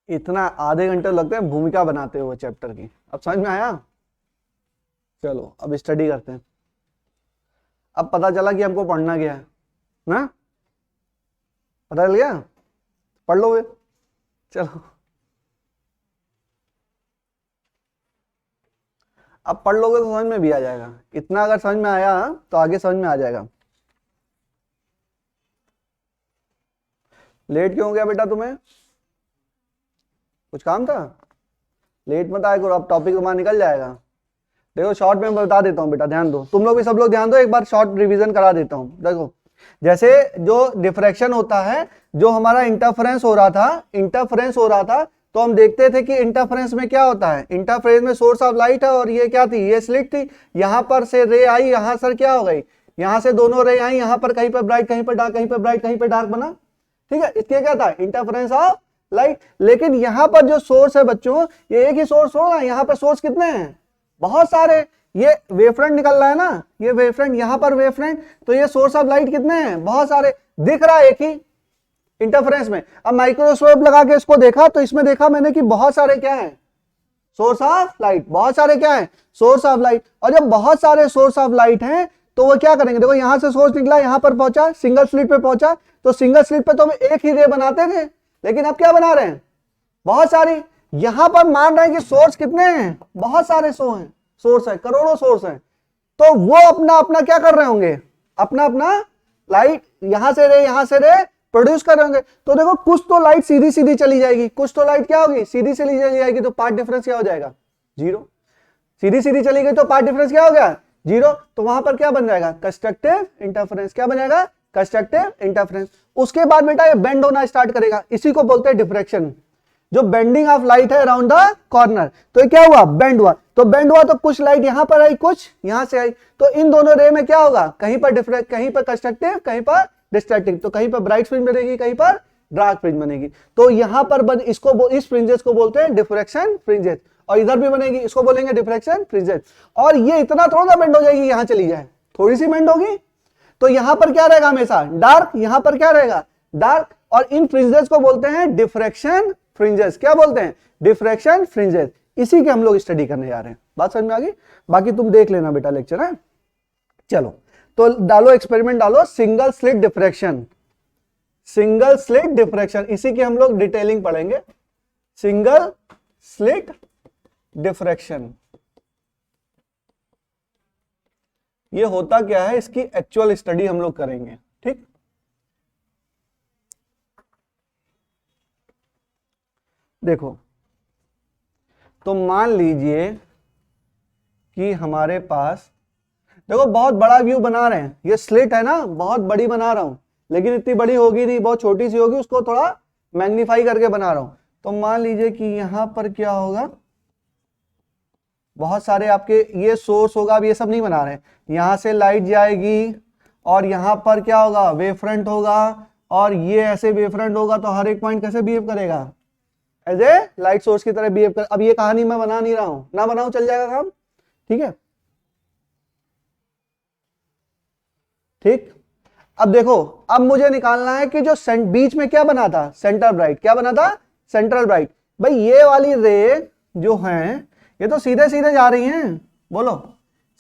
इतना आधे घंटे लगते हैं भूमिका बनाते हुए चैप्टर की, अब समझ में आया। चलो अब स्टडी करते हैं। अब पता चला कि हमको पढ़ना क्या है ना, पता चल गया, पढ़ लो फिर। चलो अब पढ़ लोगे तो समझ में भी आ जाएगा, इतना अगर समझ में आया तो आगे समझ में आ जाएगा। लेट क्यों हो गया बेटा तुम्हें, कुछ काम था? लेट मत आया करो, अब टॉपिक तुम्हारा निकल जाएगा। देखो शॉर्ट में बता देता हूँ बेटा, ध्यान दो, तुम लोग भी सब लोग ध्यान दो, एक बार शॉर्ट रिवीजन करा देता हूँ। देखो जैसे जो डिफ्रैक्शन होता है, जो हमारा इंटरफेरेंस हो रहा था, तो हम देखते थे कि इंटरफेरेंस में क्या होता है, इंटरफेरेंस में सोर्स ऑफ लाइट है और ये क्या थी, ये स्लिट थी। यहां पर से रे आई, यहां से क्या हो गई, यहां से दोनों रे आई, यहां पर कहीं पर ब्राइट, कहीं पर डार्क, कहीं पर ब्राइट, कहीं पर डार्क बना, ठीक है, इसके क्या था, इंटरफेरेंस ऑफ लाइट। लेकिन यहां पर जो सोर्स है बच्चों, ये एक ही सोर्स होगा, यहां पर सोर्स कितने हैं, बहुत सारे। ये वेवफ्रंट निकल रहा है ना, ये वेवफ्रंट, यहां पर वेवफ्रंट, तो ये सोर्स ऑफ लाइट कितने हैं, बहुत सारे, दिख रहा है एक ही इंटरफेरेंस में। अब माइक्रोस्कोप लगा के इसको देखा तो इसमें देखा मैंने कि बहुत सारे क्या है, सोर्स ऑफ लाइट, बहुत सारे क्या है, सोर्स ऑफ लाइट। और जब बहुत सारे सोर्स ऑफ लाइट हैं तो वो क्या करेंगे, देखो यहां से सोर्स निकला, यहां पर पहुंचा, सिंगल स्लिट पे पहुंचा, तो सिंगल स्लिट पे तो हम एक ही रे बनाते थे, लेकिन अब क्या बना रहे हैं, बहुत सारी। यहां पर मान रहे हैं कि सोर्स कितने हैं, बहुत सारे सोर्स है, करोड़ों सोर्स हैं, तो वो अपना अपना क्या कर रहे होंगे, अपना अपना लाइट यहां से रे प्रोड्यूस कर रहे होंगे। तो देखो कुछ तो लाइट सीधी सीधी चली जाएगी, कुछ तो लाइट क्या होगी, सीधी सीधी चली जाएगी, तो पाथ डिफरेंस क्या हो जाएगा, जीरो। सीधी सीधी चली गई तो पाथ डिफरेंस क्या हो गया, जीरो। तो वहां पर क्या बन जाएगा, कंस्ट्रक्टिव इंटरफेरेंस। क्या बन जाएगा, कंस्ट्रक्टिव इंटरफेरेंस। उसके बाद बेटा ये बेंड होना स्टार्ट करेगा, इसी को बोलते हैं डिफ्रैक्शन, जो बेंडिंग ऑफ लाइट है अराउंड द कॉर्नर। तो ये क्या हुआ, बेंड हुआ, तो बेंड हुआ तो कुछ लाइट यहां पर आई, कुछ यहां से आई, तो इन दोनों रे में क्या होगा, कहीं पर डिफ्रैक्ट, कहीं पर कंस्ट्रक्टिव, कहीं पर डिस्ट्रक्टिव, तो कहीं पर ब्राइट फ्रिंज बनेगी, कहीं पर डार्क फ्रिंज बनेगी। तो यहां पर इसको, इस फ्रिंजेस को बोलते हैं डिफ्रैक्शन फ्रिंजेस, और इधर भी बनेगी, इसको बोलेंगे डिफ्रैक्शन फ्रिंजेस। और ये इतना थोड़ा बेंड हो जाएगी, यहां चली जाए, थोड़ी सी बेंड होगी, तो यहां पर क्या रहेगा हमेशा डार्क, यहां पर क्या रहेगा डार्क। और इन फ्रिंजेस को बोलते हैं डिफ्रैक्शन फ्रिंजेस। क्या बोलते हैं, डिफ्रैक्शन फ्रिंजेस। इसी के हम लोग स्टडी करने जा रहे हैं, बात समझ में आ गई। बाकी तुम देख लेना बेटा लेक्चर है। चलो तो डालो एक्सपेरिमेंट डालो, single slit diffraction, single slit diffraction, इसी की हम लोग डिटेलिंग पढ़ेंगे। सिंगल स्लिट डिफ्रैक्शन ये होता क्या है, इसकी एक्चुअल स्टडी हम लोग करेंगे, ठीक। देखो तो मान लीजिए कि हमारे पास, देखो बहुत बड़ा व्यू बना रहे हैं, ये स्लिट है ना, बहुत बड़ी बना रहा हूं, लेकिन इतनी बड़ी होगी नहीं, बहुत छोटी सी होगी, उसको थोड़ा मैग्नीफाई करके बना रहा हूं। तो मान लीजिए कि यहां पर क्या होगा, बहुत सारे आपके ये सोर्स होगा, अब ये सब नहीं बना रहे हैं, यहां से लाइट जाएगी और यहां पर क्या होगा, वेवफ्रंट होगा, और ये ऐसे वेवफ्रंट होगा, तो हर एक पॉइंट कैसे बिहेव करेगा, एज ए लाइट सोर्स की तरह बिहेव कर। अब ये कहानी मैं बना नहीं रहा हूं, ना बनाऊं चल जाएगा काम, ठीक है, ठीक। अब देखो, अब मुझे निकालना है कि जो बीच में क्या बना था, सेंटर ब्राइट, क्या बना था, सेंट्रल ब्राइट। भाई ये वाली रे जो हैं ये तो सीधे सीधे जा रही हैं, बोलो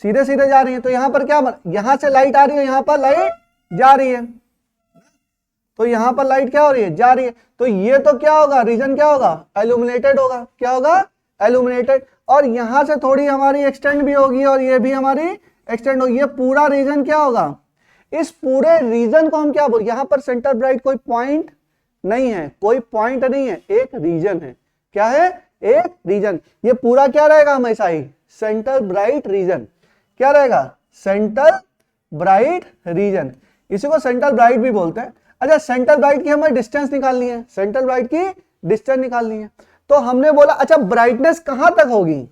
सीधे सीधे जा रही हैं, तो यहां पर क्या यहां से लाइट आ रही है, यहां पर लाइट जा रही है, तो यहां पर लाइट क्या हो रही है, जा रही है, तो ये तो क्या होगा, रीजन क्या होगा, इल्यूमिनेटेड होगा, क्या होगा, इल्यूमिनेटेड। और यहां से थोड़ी हमारी एक्सटेंड भी होगी और ये भी हमारी एक्सटेंड होगी, ये पूरा रीजन क्या होगा, इस पूरे रीजन को हम क्या बोल, यहां पर सेंटर ब्राइट कोई पॉइंट नहीं है, कोई पॉइंट नहीं है, एक रीजन है, क्या है, एक रीजन। ये पूरा क्या रहेगा हमेशा ही, सेंटर ब्राइट रीजन, क्या रहेगा, सेंटर ब्राइट रीजन, इसी को सेंटर ब्राइट भी बोलते हैं। अच्छा सेंटर ब्राइट की हमें डिस्टेंस निकालनी है, सेंटर ब्राइट की डिस्टेंस निकालनी है, तो हमने बोला अच्छा ब्राइटनेस कहां तक होगी,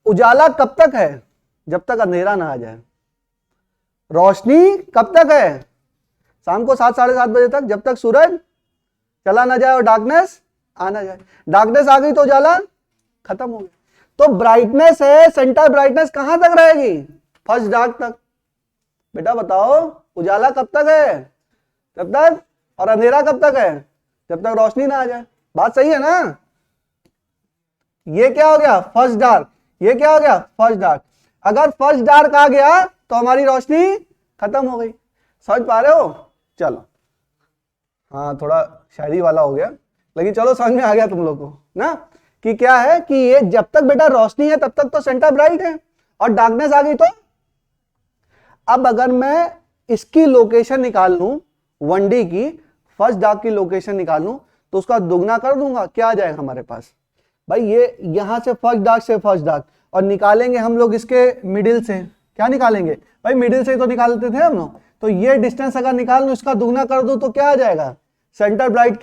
उजाला कब तक है, जब तक अंधेरा ना आ जाए, रोशनी कब तक है, शाम को 7 साढ़े 7 बजे तक, जब तक सूरज चला ना जाए और डार्कनेस आ ना जाए। डार्कनेस आ गई तो उजाला खत्म हो गया। तो ब्राइटनेस है, सेंटर ब्राइटनेस कहां तक रहेगी, फर्स्ट डार्क तक। बेटा बताओ उजाला कब तक है, जब तक, और अंधेरा कब तक है, जब तक रोशनी ना आ जाए। बात सही है ना, ये क्या हो गया, फर्स्ट डार्क, ये क्या हो गया, फर्स्ट डार्क। अगर फर्स्ट डार्क आ गया तो हमारी रोशनी खत्म हो गई। समझ पा रहे हो? चलो, हाँ थोड़ा शायरी वाला हो गया, लेकिन चलो समझ में आ गया तुम लोग को ना, कि क्या है कि ये जब तक बेटा रोशनी है तब तक तो सेंटर ब्राइट है, और डार्कनेस आ गई तो। अब अगर मैं इसकी लोकेशन निकाल लूं 1D की, फर्स्ट डार्क की लोकेशन निकाल लूं, तो उसका दुगना कर दूंगा, क्या आ जाएगा हमारे पास भाई, ये यहां से फर्स्ट डार्क, और निकालेंगे हम लोग इसके मिडिल से। क्या निकालेंगे भाई, मिडिल से तो निकालते थे हम लोग, तो ये डिस्टेंस अगर निकाल लूं, इसका दुगना कर दूं तो क्या आ जाएगा, सेंटर ब्राइट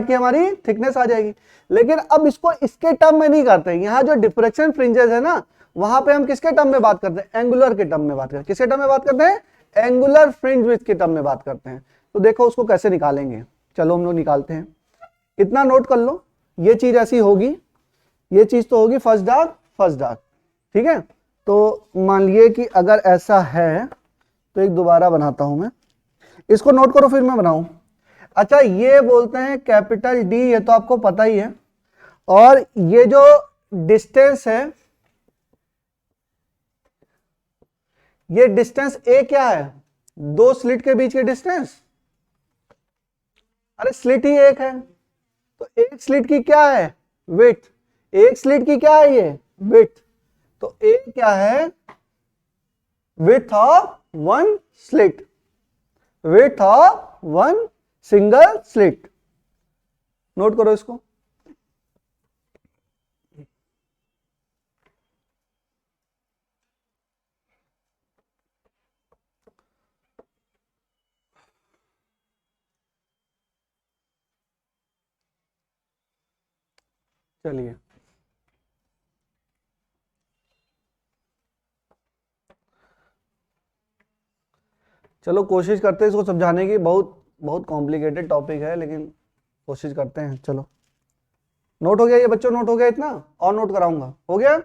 की हमारी थिकनेस आ जाएगी। लेकिन अब इसको इसके टर्म में नहीं करते, यहां जो डिफ्रेक्शन फ्रिंजेस है ना, वहां पे हम किसके टर्म में बात करते हैं, एंगुलर के टर्म में बात करते हैं। किसके टर्म में बात करते हैं, एंगुलर फ्रिंज विड्थ के टर्म में बात करते हैं। तो देखो उसको कैसे निकालेंगे, चलो हम लोग निकालते हैं। इतना नोट कर लो, ये चीज ऐसी होगी, ये चीज तो होगी फर्स्ट डार्क, ठीक है। तो मान लिए कि अगर ऐसा है, तो एक दोबारा बनाता हूं मैं, इसको नोट करो फिर मैं बनाऊं। अच्छा, ये बोलते हैं कैपिटल डी, ये तो आपको पता ही है। और ये जो डिस्टेंस है, ये डिस्टेंस ए क्या है, दो स्लिट के बीच के डिस्टेंस। अरे स्लिट ही एक है, तो एक स्लिट की क्या है, विड्थ। एक स्लिट की क्या है, ये विड्थ। तो ए क्या है, width of one slit, width of one single slit. Note करो इसको। चलिए, चलो कोशिश करते हैं इसको समझाने की। बहुत बहुत कॉम्प्लिकेटेड टॉपिक है, लेकिन कोशिश करते हैं। चलो, नोट हो गया ये बच्चों, नोट हो गया इतना, और नोट कराऊंगा, हो गया,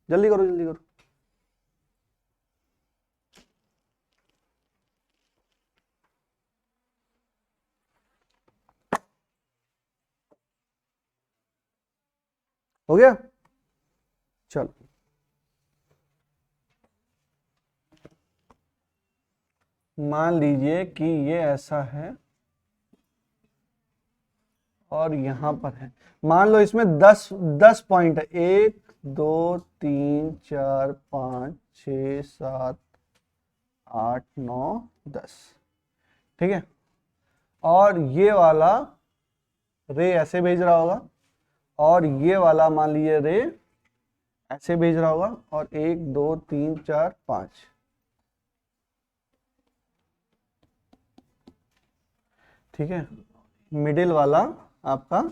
जल्दी करो जल्दी करो। हो गया, चलो। मान लीजिए कि ये ऐसा है और यहां पर है, मान लो इसमें 10 पॉइंट है, 1 2 3 4 5 6 7 8 9 10, ठीक है। और ये वाला रे ऐसे भेज रहा होगा, और ये वाला मान लीजिए रे ऐसे भेज रहा होगा, और 1 2 3 4 5, ठीक है। मिडिल वाला आपका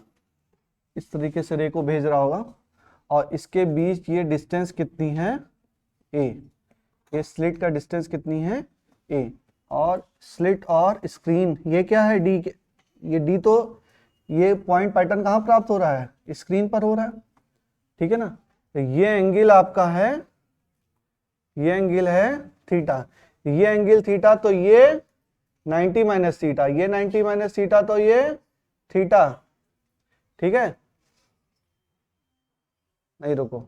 इस तरीके से रे को भेज रहा होगा, और इसके बीच ये डिस्टेंस कितनी है, ए। ये स्लिट का डिस्टेंस कितनी है, ए। और स्लिट और स्क्रीन ये क्या है, डी। ये डी, तो ये पॉइंट पैटर्न कहाँ प्राप्त हो रहा है, स्क्रीन पर हो रहा है, ठीक है ना। तो ये एंगल आपका है, ये एंगल है थीटा, ये एंगल थीटा, तो ये 90 माइनस थीटा, ये 90 माइनस थीटा, तो ये थीटा, ठीक है। नहीं रुको,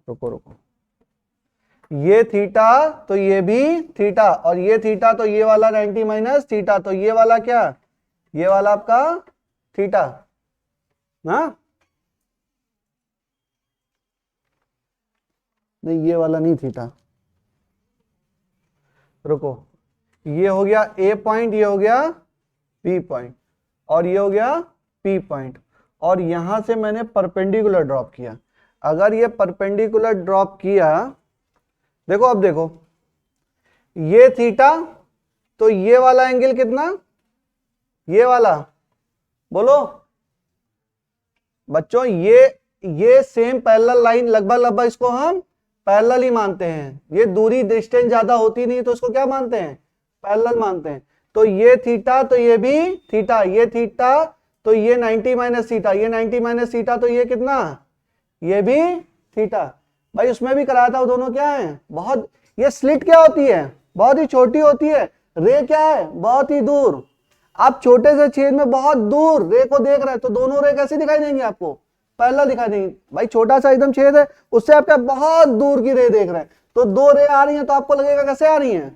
रुको रुको, ये थीटा तो ये भी थीटा, और ये थीटा तो ये वाला 90 माइनस थीटा, तो ये वाला क्या, ये वाला आपका थीटा ना, नहीं ये वाला नहीं थीटा, रुको। ये हो गया ए पॉइंट, ये हो गया बी पॉइंट, और ये हो गया पी पॉइंट, और यहां से मैंने परपेंडिकुलर ड्रॉप किया। अगर ये परपेंडिकुलर ड्रॉप किया, देखो अब देखो, ये थीटा, तो ये वाला एंगल कितना, ये वाला, बोलो बच्चों, ये सेम पैरेलल लाइन, लगभग इसको हम पैरेलल ही मानते हैं। ये दूरी डिस्टेंस ज्यादा होती नहीं, तो इसको क्या मानते हैं, पैरेलल मानते हैं। तो ये थीटा तो ये भी थीटा, ये थीटा तो ये 90 माइनस थीटा, ये 90 माइनस थीटा, तो ये कितना, ये भी थीटा। भाई उसमें भी कराया था, वो दोनों क्या है, बहुत, ये स्लिट क्या होती है, बहुत ही छोटी होती है, रे क्या है, बहुत ही दूर। आप छोटे से छेद में बहुत दूर रे को देख रहे हैं तो दोनों रे कैसे दिखाई देंगे आपको, पैरेलल दिखाई देंगे। भाई छोटा सा एकदम छेद है, उससे आप क्या बहुत दूर की रे देख रहे हैं, तो दो रे आ रही हैं तो आपको लगेगा कैसे आ रही हैं,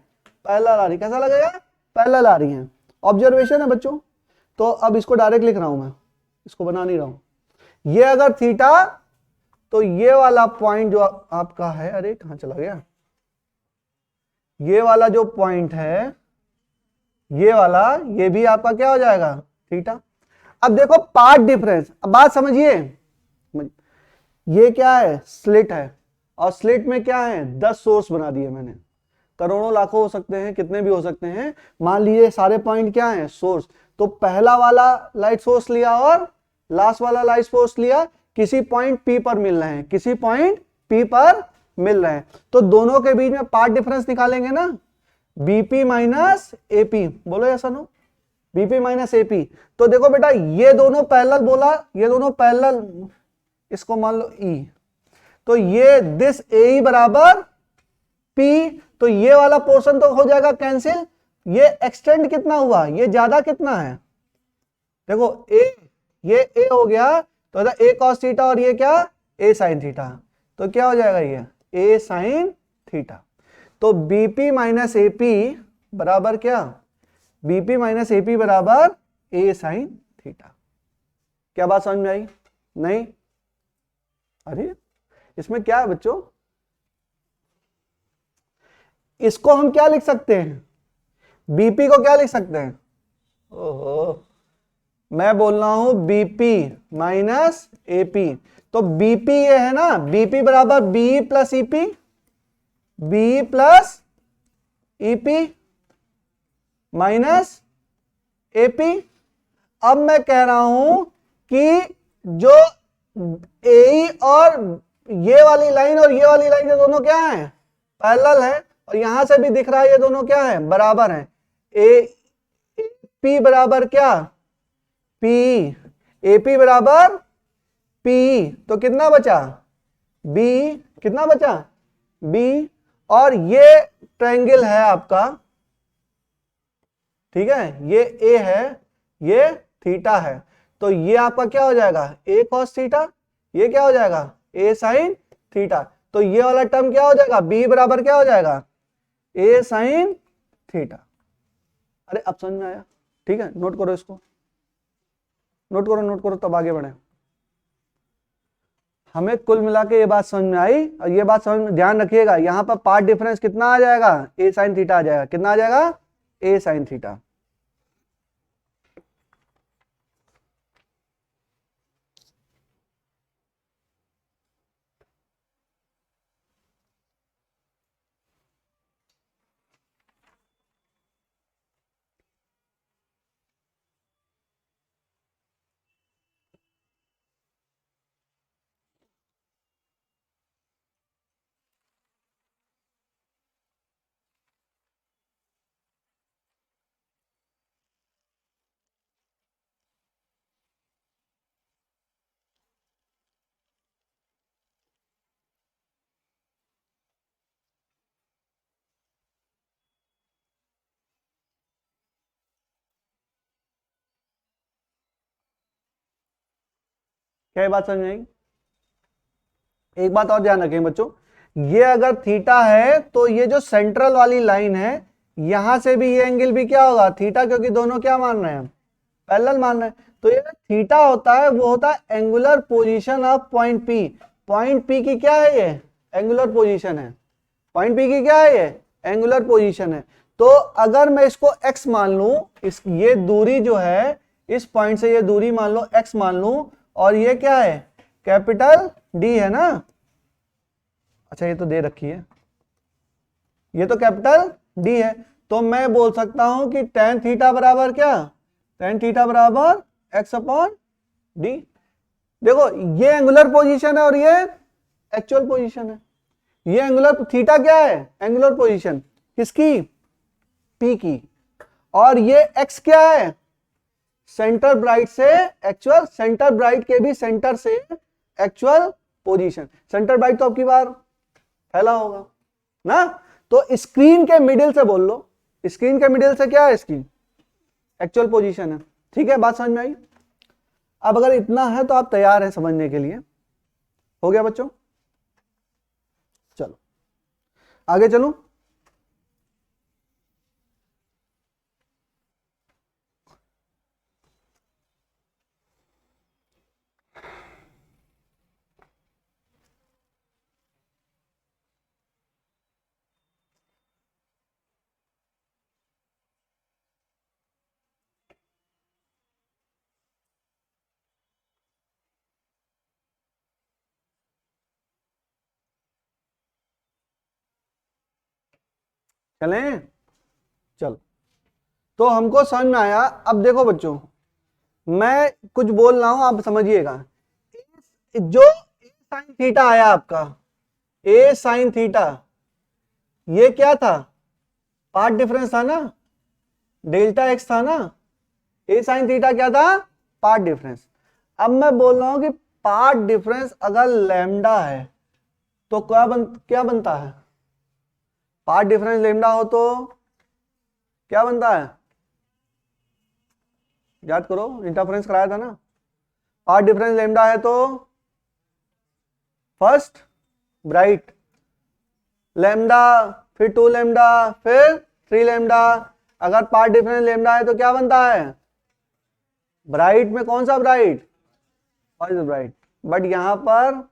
पैरेलल आ रही। कैसा लगेगा, पैरेलल आ रही हैं। ऑब्जर्वेशन है बच्चों। तो अब इसको डायरेक्ट लिख रहा हूं मैं, इसको बना नहीं रहा हूं। ये अगर थीटा, तो ये वाला पॉइंट जो आपका है, अरे कहां चला गया, ये वाला जो पॉइंट है, ये वाला, ये भी आपका क्या हो जाएगा, थीटा। अब देखो पार्ट डिफरेंस, अब बात समझिए। ये क्या है, स्लिट है, और स्लिट में क्या है, 10 सोर्स बना दिए मैंने। करोड़ों लाखों हो सकते हैं, कितने भी हो सकते हैं। मान लीजिए सारे पॉइंट क्या हैं, सोर्स। तो पहला वाला लाइट सोर्स लिया और लास्ट वाला लाइट सोर्स लिया, किसी पॉइंट P पर मिल रहे हैं, किसी पॉइंट P पर मिल रहे हैं। तो दोनों के बीच में पार्ट डिफरेंस निकालेंगे ना, BP माइनस AP, बोलो ऐसा नो, BP माइनस AP। तो देखो बेटा ये दोनों पैरेलल बोला, ये दोनों पैरेलल, इसको मान लो E, तो ये दिस AE बराबर P, तो ये वाला पोर्शन तो हो जाएगा कैंसिल। ये एक्सटेंड कितना हुआ, ये ज्यादा कितना है, देखो A, ये A हो गया तो A cos थीटा, और ये क्या, A sin थीटा, तो क्या हो जाएगा ये A sin थीटा। तो BP माइनस AP बराबर क्या, BP माइनस AP बराबर A sin थीटा। क्या बात समझ में आई, नहीं, अरे इसमें क्या है बच्चों, इसको हम क्या लिख सकते हैं, BP को क्या लिख सकते हैं, ओहो मैं बोल रहा हूं BP माइनस AP। तो BP ये है ना, BP बराबर BE plus EP, BE plus EP minus AP। अब मैं कह रहा हूं कि जो AE और ये वाली लाइन और ये वाली लाइन, ये दोनों क्या है, पैरेलल है, और यहां से भी दिख रहा है ये दोनों क्या है, बराबर है। AP बराबर क्या, PE, AP बराबर PE, तो कितना बचा, B, कितना बचा, B, और ये ट्रायंगल है आपका, ठीक है, ये A है, ये थीटा है, तो ये आपका क्या हो जाएगा, A cos थीटा, ये क्या हो जाएगा, A sin थीटा। तो ये वाला टर्म क्या हो जाएगा, B बराबर क्या हो जाएगा, A sin थीटा। अरे अब समझ में आया, ठीक है, नोट करो इसको, नोट करो, नोट करो, तब आगे बढ़े। हमें कुल मिला के ये बात समझ में आई, और ये बात समझ में, ध्यान रखिएगा, यहां पर पार्ट डिफरेंस कितना आ जाएगा, A sin थीटा आ जाएगा, कितना आ जाएगा, A sin थीटा। क्या ये बात समझ में आई। एक बात और ध्यान रखें बच्चों, ये अगर थीटा है तो ये जो सेंट्रल वाली लाइन है, यहां से भी ये एंगल भी क्या होगा, थीटा, क्योंकि दोनों क्या मान रहे हैं, पैरेलल मान रहे हैं। तो ये थीटा होता है, वो होता है angular position of point P। Point P की क्या है, ये एंगुलर पोजीशन है, पॉइंट P की क्या है, ये एंगुलर पोजीशन है। तो अगर मैं इसको x मान लूं, इस ये दूरी जो है, इस पॉइंट से ये दूरी मान लो x मान लूं, और ये क्या है, कैपिटल D है ना, अच्छा ये तो दे रखी है, ये तो कैपिटल D है, तो मैं बोल सकता हूं कि tan थीटा बराबर क्या, tan थीटा बराबर x अपॉन D। देखो ये एंगुलर पोजीशन है और ये एक्चुअल पोजीशन है। ये एंगुलर थीटा क्या है, एंगुलर पोजीशन किसकी, P की, और ये x क्या है, सेंटर ब्राइट से एक्चुअल, सेंटर ब्राइट के भी सेंटर से एक्चुअल पोजीशन। सेंटर ब्राइट तो आपकी बार फैला होगा ना, तो स्क्रीन के मिडिल से बोल लो, स्क्रीन के मिडिल से क्या है इसकी एक्चुअल पोजीशन है। ठीक है, बात समझ में आई। अब अगर इतना है तो आप तैयार हैं समझने के लिए। हो गया बच्चों? चलो आगे चलूं। चलें? चलो, तो हमको समझ में आया। अब देखो बच्चों, मैं कुछ बोल रहा हूं, आप समझिएगा। जो ए साइन थीटा आया आपका, ए साइन थीटा, ये क्या था? पार्ट डिफरेंस था ना, डेल्टा एक्स था ना। ए साइन थीटा क्या था? Path difference. अब मैं बोल रहा हूं कि पार्ट डिफरेंस अगर लैम्डा है तो क्या बनता है? पार्ट डिफरेंस लैम्डा हो तो क्या बनता है? याद करो, इंटरफेरेंस कराया था ना। पार्ट डिफरेंस लैम्डा है तो फर्स्ट ब्राइट लैम्डा, फिर 2 लैम्डा, फिर 3 लैम्डा। अगर पार्ट डिफरेंस लैम्डा है तो क्या बनता है? ब्राइट में कौन सा ब्राइट? First bright. बट यहां पर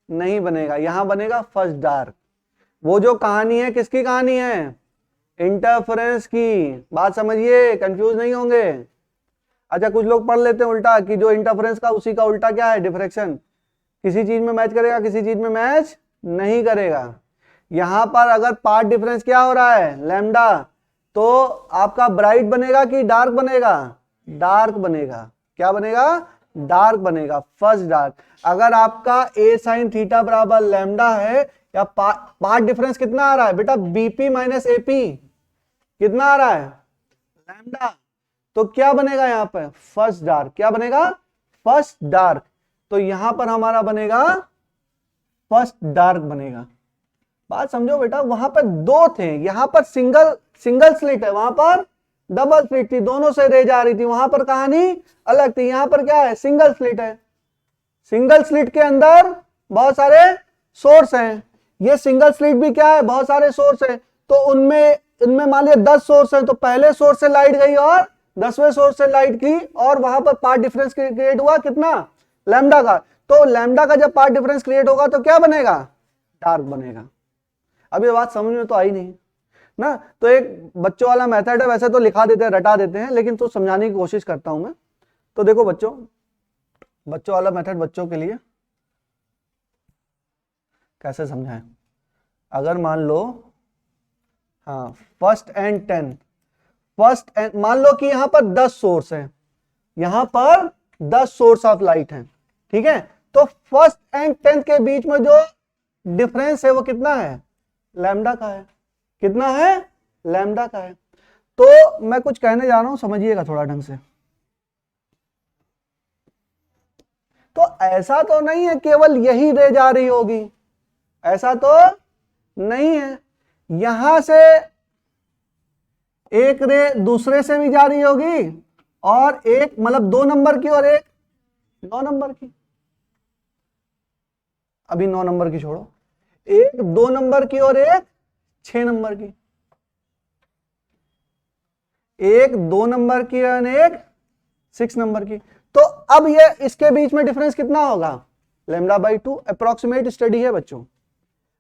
नहीं बनेगा, यहां बनेगा फर्स्ट डार्क। वो जो कहानी है किसकी कहानी है? इंटरफेरेंस की। बात समझिए, कंफ्यूज नहीं होंगे। अच्छा, कुछ लोग पढ़ लेते हैं उल्टा कि जो इंटरफेरेंस का उसी का उल्टा क्या है? डिफ्रैक्शन। किसी चीज में मैच करेगा, किसी चीज में मैच नहीं करेगा। यहां पर अगर पार्ट डिफरेंस क्या हो रहा है? लैम्डा, तो आपका ब्राइट बनेगा कि डार्क बनेगा? डार्क बनेगा। क्या बनेगा? डार्क बनेगा, फर्स्ट डार्क। अगर आपका ए साइन थीटा बराबर लैम्डा है, या पार्ट डिफरेंस कितना आ रहा है बेटा? बीपी माइनस एपी कितना आ रहा है? लैम्डा। तो क्या बनेगा यहां पर? First dark. क्या बनेगा? First dark. तो यहां पर हमारा बनेगा फर्स्ट डार्क बनेगा। बात समझो बेटा, वहां पर दो थे, यहां पर सिंगल स्लिट है, वहां पर डबल स्लिट थी, दोनों से रेज आ रही थी, वहां पर कहानी अलग थी। यहां पर क्या है? सिंगल स्लिट है। सिंगल स्लिट के अंदर बहुत सारे सोर्स हैं। ये सिंगल स्लिट भी क्या है? बहुत सारे सोर्स हैं। तो उनमें मान लिया 10 सोर्स हैं, तो पहले सोर्स से लाइट गई और 10वें सोर्स से लाइट की, और वहां पर पार्ट डिफरेंस क्रिएट हुआ कितना? लैम्डा का। तो लैम्डा का जब पार्ट डिफरेंस क्रिएट होगा तो क्या बनेगा? डार्क बनेगा। अब ये बात समझ में तो आई नहीं ना। तो एक बच्चों वाला मेथड है, वैसे तो लिखा देते हैं, रटा देते हैं, लेकिन तो समझाने की कोशिश करता हूं मैं। तो देखो बच्चों वाला मेथड बच्चों के लिए कैसे समझाएं। अगर मान लो, हाँ, फर्स्ट एंड 10, मान लो कि यहां पर 10 सोर्स हैं, यहां पर 10 सोर्स ऑफ लाइट हैं। ठीक है, तो फर्स्ट एंड 10 के बीच में जो डिफरेंस है वो कितना है? लैम्डा का है। कितना है? लैम्डा का है। तो मैं कुछ कहने जा रहा हूं, समझिएगा थोड़ा ढंग से। तो ऐसा तो नहीं है केवल यही रे जा रही होगी, ऐसा तो नहीं है। यहां से एक रे दूसरे से भी जा रही होगी, और एक मतलब 2 नंबर की और एक 9 नंबर की। अभी 9 नंबर की छोड़ो, एक 2 नंबर की और एक 6 नंबर की। एक 2 नंबर की और एक 6 नंबर की। तो अब ये इसके बीच में डिफरेंस कितना होगा? λ/2। अप्रोक्सीमेट स्टडी है बच्चों।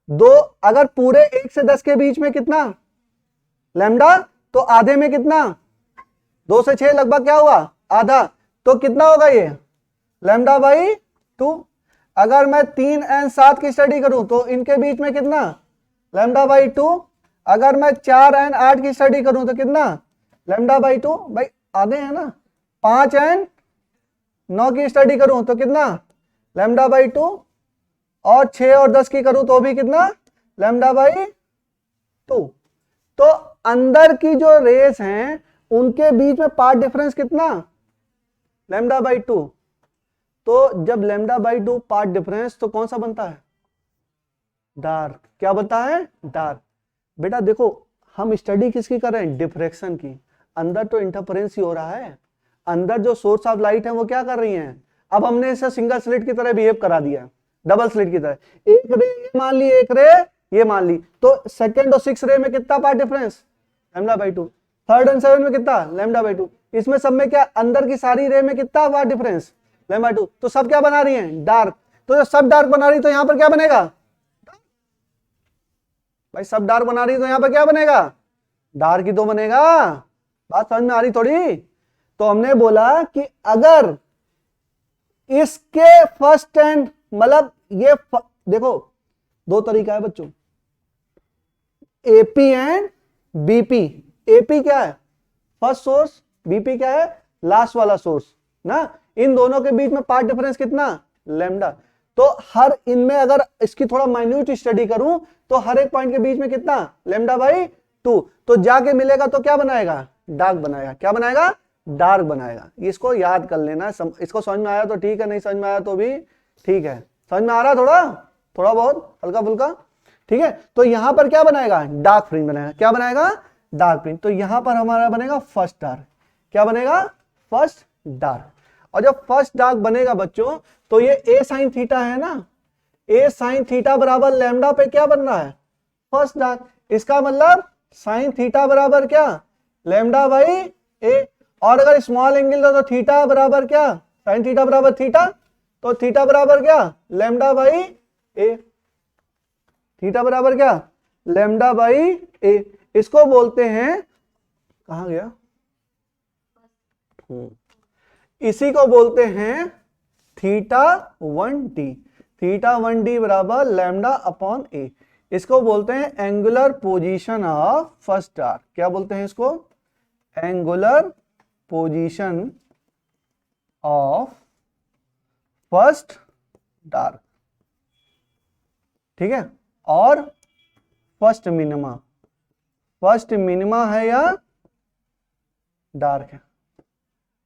दो, अगर पूरे 1 से 10 के बीच में कितना लैम्डा, तो आधे में कितना? 2 से 6 लगभग क्या हुआ? आधा। तो कितना होगा ये? λ/2। अगर मैं 3 और 7 की स्टडी करूं तो इनके बीच में कितना? λ/2। अगर मैं 4 और 8 की स्टडी करूं तो कितना? λ/2। भाई आधे है ना। 5 और 9 की स्टडी करूं तो कितना? λ/2। और 6 और 10 की करूं तो भी कितना? λ/2। तो अंदर की जो रेस हैं उनके बीच में पार्ट डिफरेंस कितना? λ/2। तो जब λ/2 पार्ट डिफरेंस, तो कौन सा बनता है? डार्क। क्या बनता है? डार्क। बेटा देखो, हम स्टडी किसकी कर रहे हैं? डिफ्रैक्शन की। अंदर तो इंटरफेरेंस ही हो रहा है, अंदर जो सोर्स ऑफ लाइट है वो क्या कर रही हैं? अब हमने इसे सिंगल स्लिट की तरह बिहेव करा दिया, डबल स्लिट की तरह। एक रे ये मान ली, एक रे ये मान ली, तो सेकंड और 6 रे में कितना पार्ट डिफरेंस? λ/2। थर्ड एंड 7 में कितना? λ/2। इसमें सब में क्या, अंदर की सारी रे में कितना पार्ट डिफरेंस? λ/2। तो सब क्या बना रही हैं? डार्क। तो जब सब डार्क बना रही तो यहां पर क्या बनेगा भाई? सब डार्क बना रही तो यहां पर क्या बनेगा? डार्क ही तो बनेगा। बात समझ में आ रही थोड़ी? तो हमने बोला कि अगर इसके फर्स्ट एंड मतलब ये देखो दो तरीका है बच्चों, एपी एंड बीपी। एपी क्या है? फर्स्ट सोर्स, बीपी क्या है? लास्ट वाला सोर्स ना। इन दोनों के बीच में पार्ट डिफरेंस कितना? लैम्डा। तो हर इनमें अगर इसकी थोड़ा माइन्यूट स्टडी करूं तो हर एक पॉइंट के बीच में कितना? λ/2। तो जाके मिलेगा तो क्या बनाएगा? डार्क बनाएगा। क्या बनाएगा? डार्क बनाएगा। इसको याद कर लेना। इसको समझ में आया तो ठीक है, नहीं समझ में आया तो भी ठीक है। समझ में आ रहा? थोड़ा बहुत हल्का फुल्का, ठीक है। तो यहां पर क्या बनाएगा? डार्क फ्रिंज बनाएगा। क्या बनाएगा? Dark fringe. तो यहां पर हमारा बनेगा फर्स्ट डार्क। क्या बनेगा? First dark. और जब फर्स्ट डार्क बनेगा बच्चों तो ये ए साइन थीटा है ना, ए साइन थीटा बराबर लैम्डा पे क्या बन रहा है? First dark. इसका मतलब साइन थीटा बराबर क्या? λ/a। और अगर स्मॉल एंगल तो थीटा बराबर क्या? साइन थीटा बराबर थीटा, तो थीटा बराबर क्या? λ/a। थीटा बराबर क्या? λ/a। इसको बोलते हैं, कहां गया, इसी को बोलते हैं θ1d। θ1d बराबर λ/a। इसको बोलते हैं angular position of first dark. क्या बोलते हैं इसको? Angular position of first dark, ठीक है। और फर्स्ट मिनिमा, फर्स्ट मिनिमा है या डार्क है?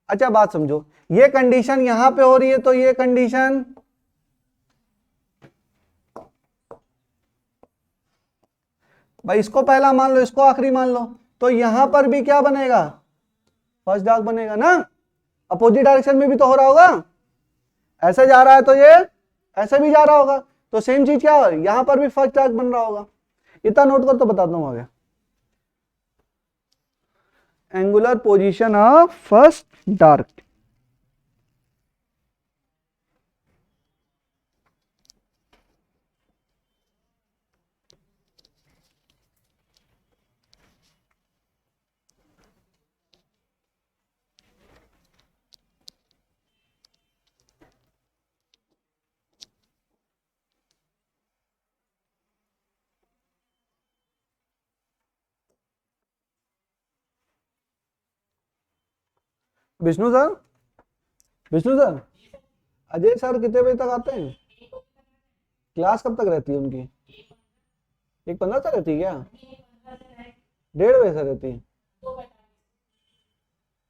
अच्छा बात समझो, ये कंडीशन यहां पे हो रही है तो ये कंडीशन भाई इसको पहला मान लो, इसको आखिरी मान लो, तो यहां पर भी क्या बनेगा? फर्स्ट डार्क बनेगा ना। अपोजिट डायरेक्शन में भी तो हो रहा होगा, ऐसे जा रहा है तो ये ऐसे भी जा रहा होगा, तो सेम चीज क्या है, यहां पर भी फर्स्ट डार्क बन रहा होगा। इतना नोट कर तो बताता हूं आगे। Angular position of first dark, Vishnu sir, Vishnu sir, Ajay sir कितने बजे तक आते हैं? क्लास कब तक रहती है उनकी? 1:15 तक रहती है क्या? 1:30 बजे से रहती है?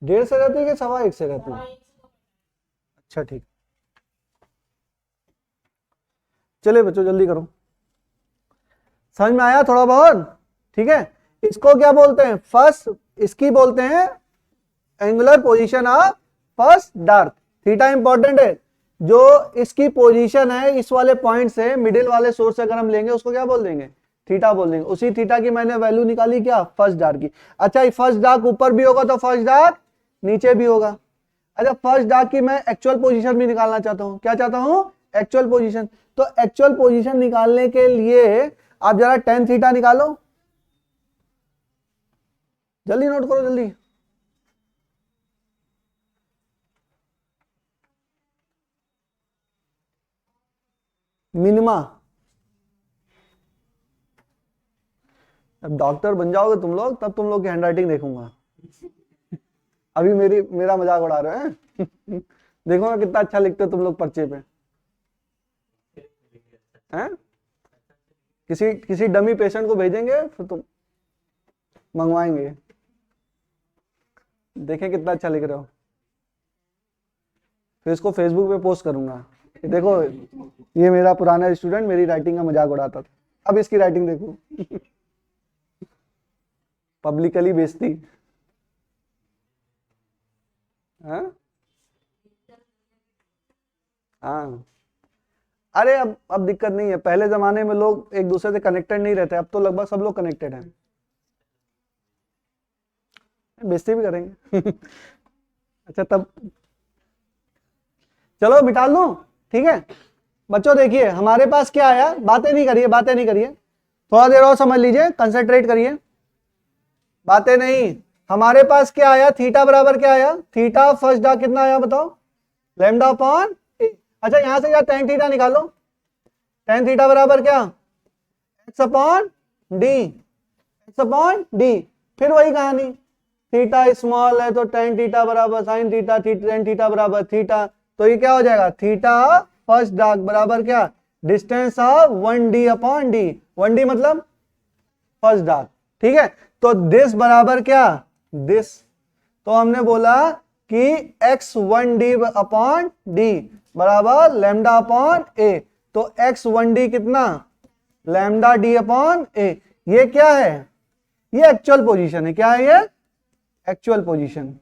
1:30 से रहती है कि 1:15 से रहती है? अच्छा ठीक, चलिए बच्चों जल्दी करो। समझ में आया थोड़ा बहुत? ठीक है। इसको क्या बोलते हैं? फर्स्ट, इसकी बोलते हैं angular position of first dark. Theta important है। जो इसकी पोजीशन है इस वाले पॉइंट से मिडिल वाले सोर्स से अगर हम लेंगे उसको क्या बोल देंगे? थीटा बोल देंगे। उसी थीटा की मैंने वैल्यू निकाली क्या? फर्स्ट डार्क की। अच्छा फर्स्ट डार्क ऊपर भी होगा तो फर्स्ट डार्क नीचे भी होगा। अच्छा फर्स्ट डार्क की मैं एक्चुअल पोजीशन भी निकालना चाहता हूं। क्या चाहता हूं? Actual position. तो एक्चुअल पोजीशन निकालने के लिए आप जरा tan थीटा निकालो, जल्दी नोट करो जल्दी। मिनिमा, अब डॉक्टर बन जाओगे तुम लोग तब तुम लोग की हैंडराइटिंग देखूंगा। अभी मेरा मजाक उड़ा रहे हैं। देखो ना कितना अच्छा लिखते हो तुम लोग पर्चे पे हैं। किसी डमी पेशेंट को भेजेंगे फिर तुम मंगवाएंगे, देखें कितना अच्छा लिख रहे हो, फिर इसको फेसबुक पे पोस्ट करूंगा। देखो ये मेरा पुराना स्टूडेंट मेरी राइटिंग का मजाक उड़ाता था, अब इसकी राइटिंग देखो। पब्लिकली बेइज्जती। हाँ हाँ, अरे अब दिक्कत नहीं है। पहले जमाने में लोग एक दूसरे से कनेक्टेड नहीं रहते, अब तो लगभग सब लोग कनेक्टेड हैं। बेइज्जती भी करेंगे। अच्छा तब चलो मिटा लूं, ठीक है। बच्चों देखिए हमारे पास क्या आया, बातें नहीं करिए, बातें नहीं करिए, थोड़ा देर और समझ लीजिए, कंसेंट्रेट करिए, बातें नहीं। हमारे पास क्या आया, थीटा बराबर क्या आया, थीटा फर्स्ट डार्क कितना आया बताओ, लैम्डा अपॉन ए। अच्छा यहां से क्या टेन थीटा निकालो, टेन थीटा बराबर क्या, x upon D, x upon D. फिर वही कहानी, थीटा स्मॉल है तो टेन थीटा बराबर साइन थीटा, टेन थीटा बराबर थीटा, तो ये क्या हो जाएगा, थीटा फर्स्ट डार्क बराबर क्या, distance of 1d upon D, 1d मतलब फर्स्ट डार्क, ठीक है। तो दिस बराबर क्या, दिस, तो हमने बोला कि x1d अपॉन डी बराबर लैम्डा अपॉन ए, तो x1d कितना, लैम्डा डी अपॉन ए। ये क्या है, ये एक्चुअल पोजीशन है, क्या है ये, एक्चुअल पोजीशन,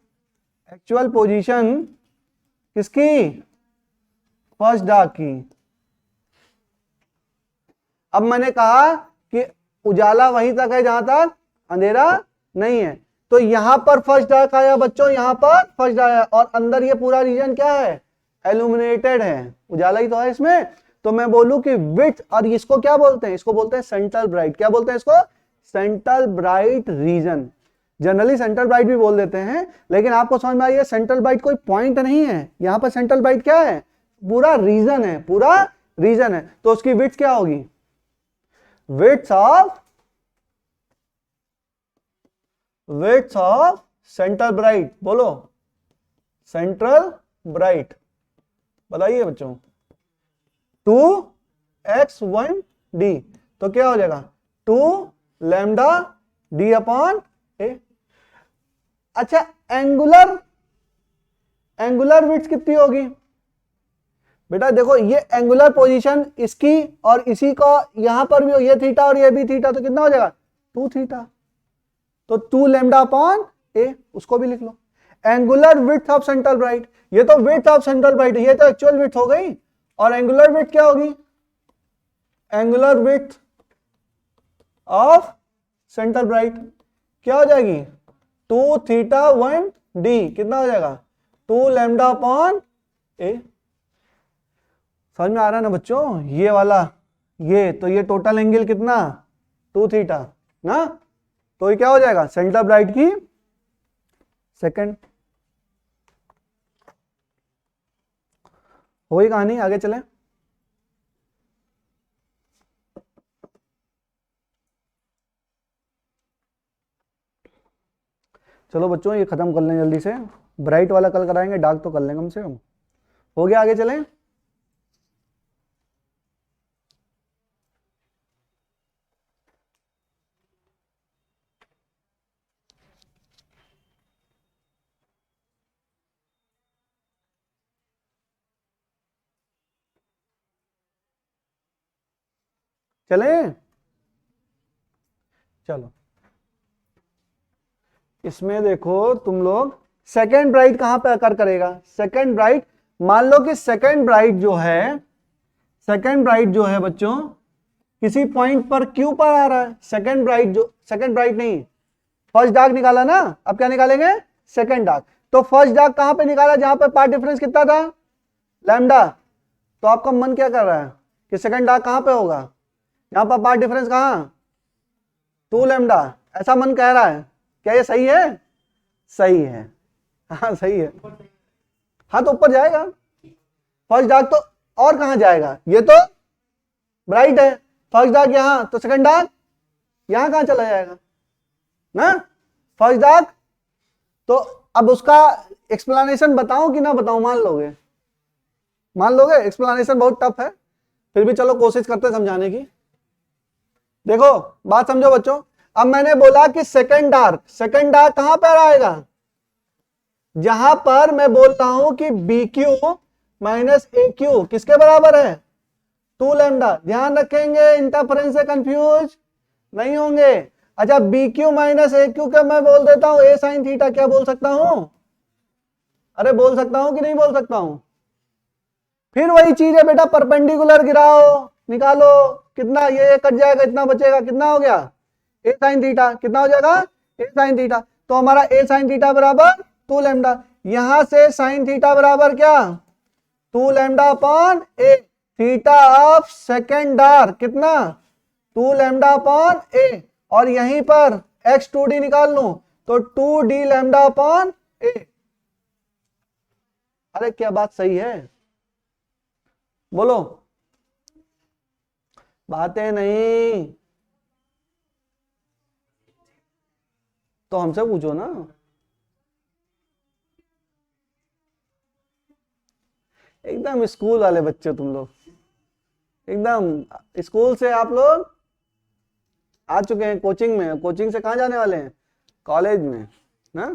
एक्चुअल पोजीशन किसकी, फर्स्ट डार्क की। अब मैंने कहा कि उजाला वहीं तक है जहां तक अंधेरा नहीं है, तो यहां पर फर्स्ट डार्क आया बच्चों, यहां पर फर्स्ट आया, और अंदर ये पूरा रीजन क्या है, एल्यूमिनेटेड है, उजाला ही तो है इसमें। तो मैं बोलूं कि विड्थ, और इसको क्या बोलते हैं, इसको बोलते हैं सेंट्रल ब्राइट, क्या बोलते हैं इसको, central bright region. Generally central bright भी बोल देते हैं, लेकिन आपको समझ में आइए सेंट्रल ब्राइट कोई पॉइंट नहीं है, यहां पर सेंट्रल ब्राइट क्या है, पूरा रीजन है, पूरा रीजन है। तो उसकी विड्थ क्या होगी, विड्थ ऑफ सेंट्रल ब्राइट, बोलो सेंट्रल ब्राइट, बताइए बच्चों, 2x1d, तो क्या हो जाएगा 2 लैम्डा डी अपॉन ए। अच्छा एंगुलर विड्थ कितनी होगी बेटा, देखो ये एंगुलर पोजीशन इसकी और इसी का यहां पर भी, ये थीटा और ये भी थीटा, तो कितना हो जाएगा 2 थीटा, तो 2 लैम्डा अपॉन ए, उसको भी लिख लो। Angular width of central bright, ये तो विड्थ ऑफ सेंट्रल ब्राइट, ये तो एक्चुअल विड्थ हो गई, और एंगुलर विड्थ क्या होगी, angular width of central bright क्या हो जाएगी, 2 थीटा 1 डी, कितना हो जाएगा 2 लैम्डा अपॉन ए। समझ में आ रहा है ना बच्चों, ये वाला, ये तो ये टोटल एंगल कितना 2 थीटा ना, तो ये क्या हो जाएगा सेंट्रल ब्राइट की सेकंड। हो गई कहानी, आगे चले। चलो बच्चों ये खत्म कर लें जल्दी से, ब्राइट वाला कल कराएंगे, डार्क तो कर लेंगे कम से कम। हो गया, आगे चलें। चलें, चलो इसमें देखो तुम लोग, सेकेंड ब्राइट कहां पर अकर करेगा, सेकेंड ब्राइट, मान लो कि सेकेंड ब्राइट जो है, सेकेंड ब्राइट जो है बच्चों किसी पॉइंट पर क्यू पर आ रहा है, सेकेंड ब्राइट जो, सेकेंड ब्राइट नहीं, फर्स्ट डार्क निकाला ना, अब क्या निकालेंगे सेकेंड डार्क। तो फर्स्ट डार्क कहां पे निकाला, जहां पर पार्ट डिफरेंस कितना था, लैम्डा, तो आपका मन क्या कर रहा है कि सेकेंड डार्क कहां पे होगा, यहां पर पार्ट डिफरेंस कहां 2 लैम्डा, ऐसा मन कह रहा है, क्या ये सही है, सही है, हाँ सही है, हाँ तो ऊपर जाएगा फर्स्ट डार्क, तो और कहां जाएगा, ये तो ब्राइट है, फर्स्ट डार्क यहां, तो सेकंड डार्क यहां कहां चला जाएगा ना, फर्स्ट डार्क। तो अब उसका एक्सप्लेनेशन बताऊं कि ना बताऊं, मान लोगे, मान लोगे, एक्सप्लेनेशन बहुत टफ है, फिर भी चलो कोशिश करते हैं समझाने की। देखो बात समझो बच्चों, अब मैंने बोला कि सेकंड डार्क कहां पर आएगा, जहां पर मैं बोलता हूं कि बी क्यू माइनस ए क्यू किसके बराबर है 2 लैम्डा। ध्यान रखेंगे, इंटरफेरेंस से कंफ्यूज नहीं होंगे। अच्छा बी क्यू माइनस ए क्यू का मैं बोल देता हूं ए साइन थीटा, क्या बोल सकता हूं? अरे बोल सकता हूं कि नहीं बोल सकता हूं? फिर वही चीज है बेटा, परपेंडिकुलर गिराओ, निकालो, कितना ये कट जाएगा, इतना बचेगा, कितना हो गया? ए साइन थीटा, कितना हो जाएगा? ए साइन थीटा। तो हमारा ए साइन थीटा बराबर 2 लैम्डा, यहां से साइन थीटा बराबर क्या? 2 lambda upon a, theta of secondary कितना? 2 लैम्डा अपॉन ए, और यहीं पर x2d निकाल लूं तो 2d लैम्डा अपॉन ए। अरे क्या बात सही है? बोलो, बातें नहीं तो हमसे पूछो ना। एकदम स्कूल वाले बच्चे तुम लोग, एकदम स्कूल से आप लोग आ चुके हैं कोचिंग में, कोचिंग से कहां जाने वाले हैं? कॉलेज में ना।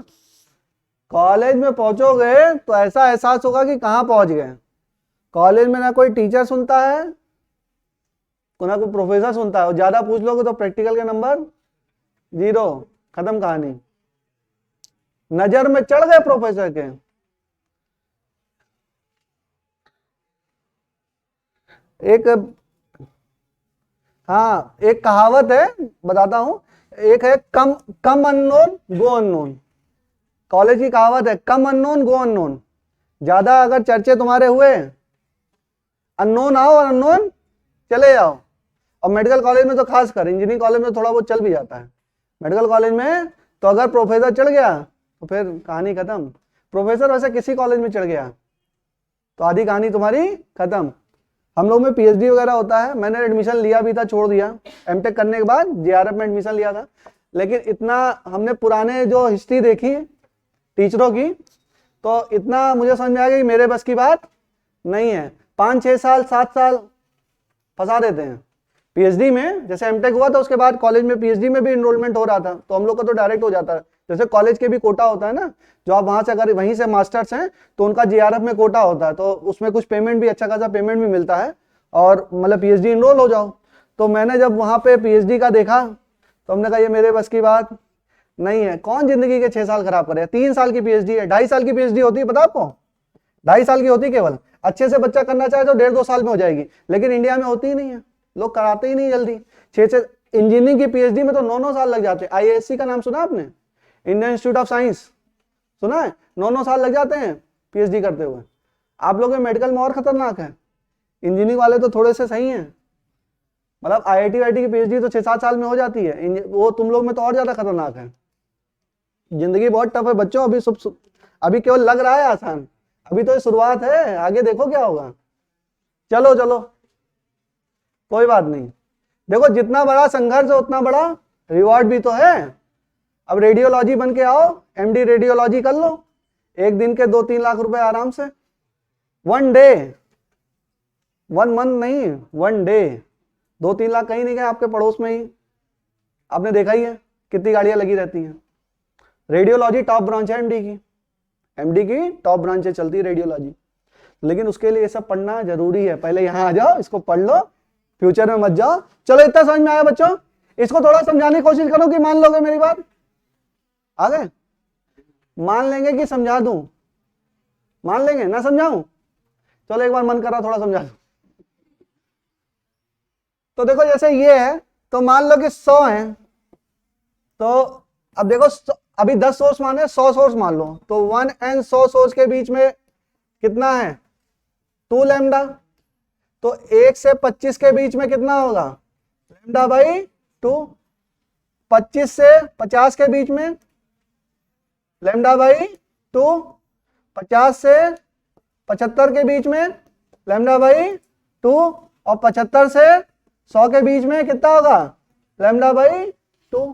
कॉलेज में पहुंचोगे तो ऐसा एहसास होगा कि कहां पहुंच गए। कॉलेज में ना कोई टीचर सुनता है, ना कोई प्रोफेसर सुनता है, और ज्यादा पूछ लोगे तो प्रैक्टिकल के नंबर 0, खत्म कहानी। नजर में चढ़ गए प्रोफेसर के। एक, हाँ एक कहावत है, बताता हूं। एक है कम कम अननोन गो अननोन, कॉलेज की कहावत है, कम अननोन गो अननोन। ज्यादा अगर चर्चे तुम्हारे हुए, अननोन आओ और अननोन चले जाओ। और मेडिकल कॉलेज में तो खास कर, इंजीनियरिंग कॉलेज में थोड़ा बहुत चल भी जाता है। मेडिकल कॉलेज में तो अगर प्रोफेसर चढ़ गया तो फिर कहानी खत्म। प्रोफेसर वैसे किसी कॉलेज में चढ़ गया तो आधी कहानी तुम्हारी खत्म। हम लोग में पीएचडी वगैरह होता है, मैंने एडमिशन लिया भी था, छोड़ दिया एमटेक करने के बाद, जेआरएफ में एडमिशन लिया था। लेकिन इतना हमने पुराने जो हिस्ट्री देखी टीचरों की, तो इतना मुझे समझ में आ गया कि मेरे बस की बात नहीं है। 5-6 साल 7 साल फंसा देते हैं पीएचडी में। जैसे एमटेक हुआ था उसके बाद कॉलेज में पीएचडी में भी इनरोलमेंट हो रहा था, तो हम लोग का तो डायरेक्ट हो जाता है। जैसे कॉलेज के भी कोटा होता है ना, जो आप वहां से अगर वहीं से मास्टर्स हैं तो उनका जेआरएफ में कोटा होता है, तो उसमें कुछ पेमेंट भी, अच्छा खासा पेमेंट भी मिलता है, और मतलब पीएचडी इनरोल हो जाओ। तो मैंने जब वहां पे पीएचडी का देखा तो हमने कहा ये मेरे बस की बात नहीं है। कौन जिंदगी के 6 साल खराब करे? 3 साल की पीएचडी है, 2.5 साल की पीएचडी होती है, पता आपको? 2.5 साल की होती केवल। अच्छे से बच्चा करना चाहे तो 1.5-2 साल में हो जाएगी, लेकिन इंडिया में होती ही नहीं है, लोग कराते ही नहीं जल्दी। 6 इंजीनियरिंग की पीएचडी में तो 9-9 साल लग जाते हैं। आईएएससी का नाम सुना आपने? इंडियन इंस्टीट्यूट ऑफ साइंस सुना है? 9-9 साल लग जाते हैं पीएचडी करते हुए। आप लोग मेडिकल में और खतरनाक है, इंजीनियरिंग वाले तो थोड़े से सही हैं, मतलब आईआईटी वाईटी की पीएचडी तो 6-7 साल में हो जाती है, वो तुम लोग में तो और ज्यादा खतरनाक है। जिंदगी बहुत टफ है बच्चों, अभी केवल लग रहा है आसान, अभी तो ये शुरुआत है, आगे देखो क्या होगा। चलो चलो कोई बात नहीं, देखो जितना बड़ा संघर्ष है उतना बड़ा रिवॉर्ड भी तो है। अब रेडियोलॉजी बन के आओ, एमडी रेडियोलॉजी कर लो, एक दिन के 2-3 लाख रुपए आराम से, 1 डे, 1 मंथ नहीं, 1 डे। 2-3 लाख कहीं नहीं गए, आपके पड़ोस में ही आपने देखा ही है कितनी गाड़ियां लगी रहती हैं। रेडियोलॉजी टॉप ब्रांच है एमडी की टॉप ब्रांच चलती है रेडियोलॉजी। लेकिन उसके लिए ये सब पढ़ना जरूरी है। पहले यहां आ जाओ, इसको पढ़ लो, फ्यूचर में मत जाओ। चलो इतना समझ में आया बच्चों? इसको थोड़ा समझाने की कोशिश करो कि मान लोगे मेरी बात। आ गए? मान लेंगे कि समझा दूं? मान लेंगे ना समझाऊं? चलो एक बार मन करा थोड़ा समझा दूं। तो देखो जैसे ये है, तो मान लो कि 100 है, तो अब देखो अभी 10 सोर्स माने, 100 सोर्स मान लो, तो 1 and 100 सोर्स के बीच में कितना है? 2 लैम्डा। तो 1 से 25 के बीच में कितना होगा? Lambda by 2। 25 से 50 के बीच में लैम्डा बाई 2। 50 से 75 के बीच में लैम्डा बाई 2। और 75 से 100 के बीच में कितना होगा? Lambda by 2।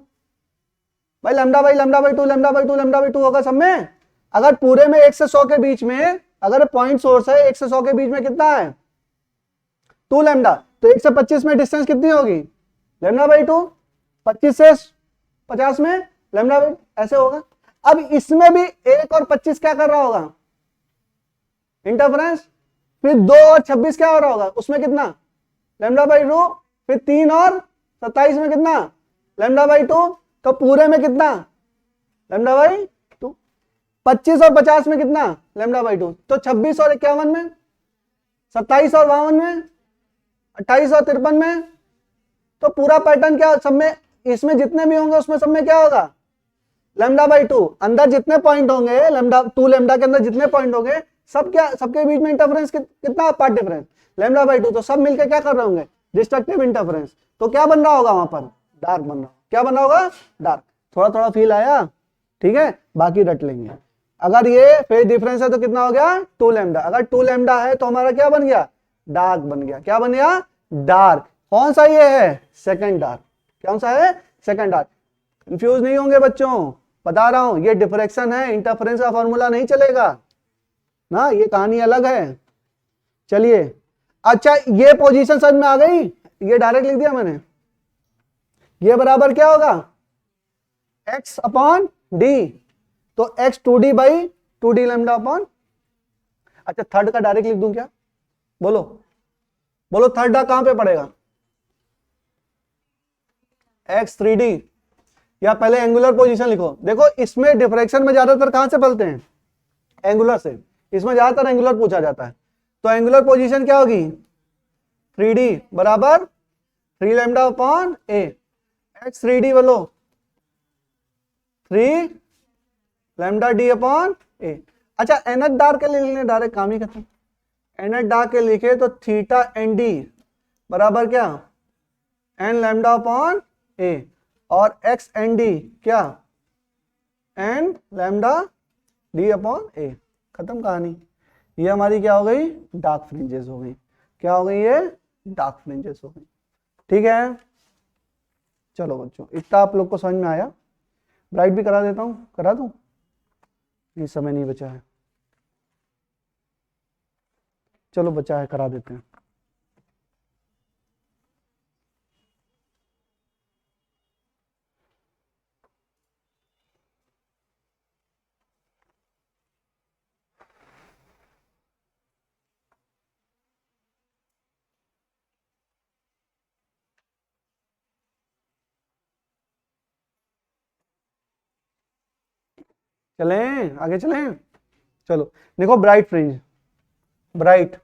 भाई lambda by 2, lambda by 2, lambda by 2 होगा सब में। अगर पूरे में 1 से 100 के बीच में, अगर पॉइंट सोर्स है 1 से 100 के बीच में कितना है? 2 लैम्डा। तो 1 से 25 में डिस्टेंस कितनी होगी? Lambda by 2। 25 से 50 में लैम्डा बाई, ऐसे होगा। अब इसमें भी 1 और 25 क्या कर रहा होगा? इंटरफेरेंस। फिर 2 और 26 क्या हो रहा होगा? उसमें कितना? Lambda by 2। फिर 3 और 27 में कितना? Lambda by 2। तो पूरे में कितना, लैम्डा बाई 2। 25 और 50 में कितना, लैम्डा बाई 2। तो 26 और 51 में, 27 और 52 में, 28 और 53 में। तो पूरा पैटर्न क्या, सब में इसमें जितने भी होंगे उसमें सब में क्या होगा, लैम्डा बाई 2। अंदर जितने पॉइंट होंगे लैम्डा 2, लैम्डा के अंदर जितने पॉइंट होंगे सब क्या, सबके बीच में इंटरफेरेंस कितना, पार्ट डिफरेंस लैम्डा बाई 2। तो सब मिलकर क्या कर रहे होंगे, डिस्ट्रक्टिव इंटरफेरेंस। तो क्या बन रहा होगा वहां पर, डार्क बन रहा, क्या बन रहा होगा, डार्क। थोड़ा थोड़ा फील आया, ठीक है, बाकी रट लेंगे। अगर ये फेज डिफरेंस है तो कितना हो गया, 2 लैम्डा। अगर 2 लैम्डा है तो हमारा क्या बन गया, डार्क बन गया। क्या बन गया, डार्क। कौन सा ये है, सेकंड डार्क। कौन सा है, सेकंड डार्क। कंफ्यूज नहीं होंगे बच्चों, बता रहा हूं, ये डिफरेक्शन है, इंटरफेरेंस का फॉर्मूला नहीं चलेगा ना, ये कहानी अलग है। चलिए, अच्छा ये पोजीशन समझ में आ गई, ये डायरेक्ट लिख दिया मैंने। ये बराबर क्या होगा, x अपॉन डी। तो x 2d by 2d lambda upon, अच्छा थर्ड का डायरेक्ट लिख दूं क्या, बोलो बोलो, थर्ड का कहां पे पड़ेगा, x 3d। या पहले एंगुलर पोजीशन लिखो। देखो इसमें डिफ्रैक्शन में ज्यादातर कहां से पढ़ते हैं, एंगुलर से। इसमें ज्यादातर एंगुलर पूछा जाता है। तो एंगुलर पोजीशन क्या होगी, 3d बराबर 3 lambda upon a। x 3d बोलो, 3 लैम्डा d अपॉन a। अच्छा nth डार्क के लिए लिखने, डायरेक्ट काम ही खत्म। nth डार्क के लिखे तो थीटा एन डी बराबर क्या, n लैम्डा अपॉन a। और x एन डी क्या, n lambda d upon a। खत्म कहानी। ये हमारी क्या हो गई, डार्क फ्रिंजेस हो गई। क्या हो गई, ये डार्क फ्रिंजेस हो गई। ठीक है, चलो बच्चों इतना आप लोग को समझ में आया। ब्राइट भी करा देता हूं, करा दूं, ये समय नहीं बचा है, चलो बचा है करा देते हैं। चलें आगे चलें, चलो देखो bright fringe, bright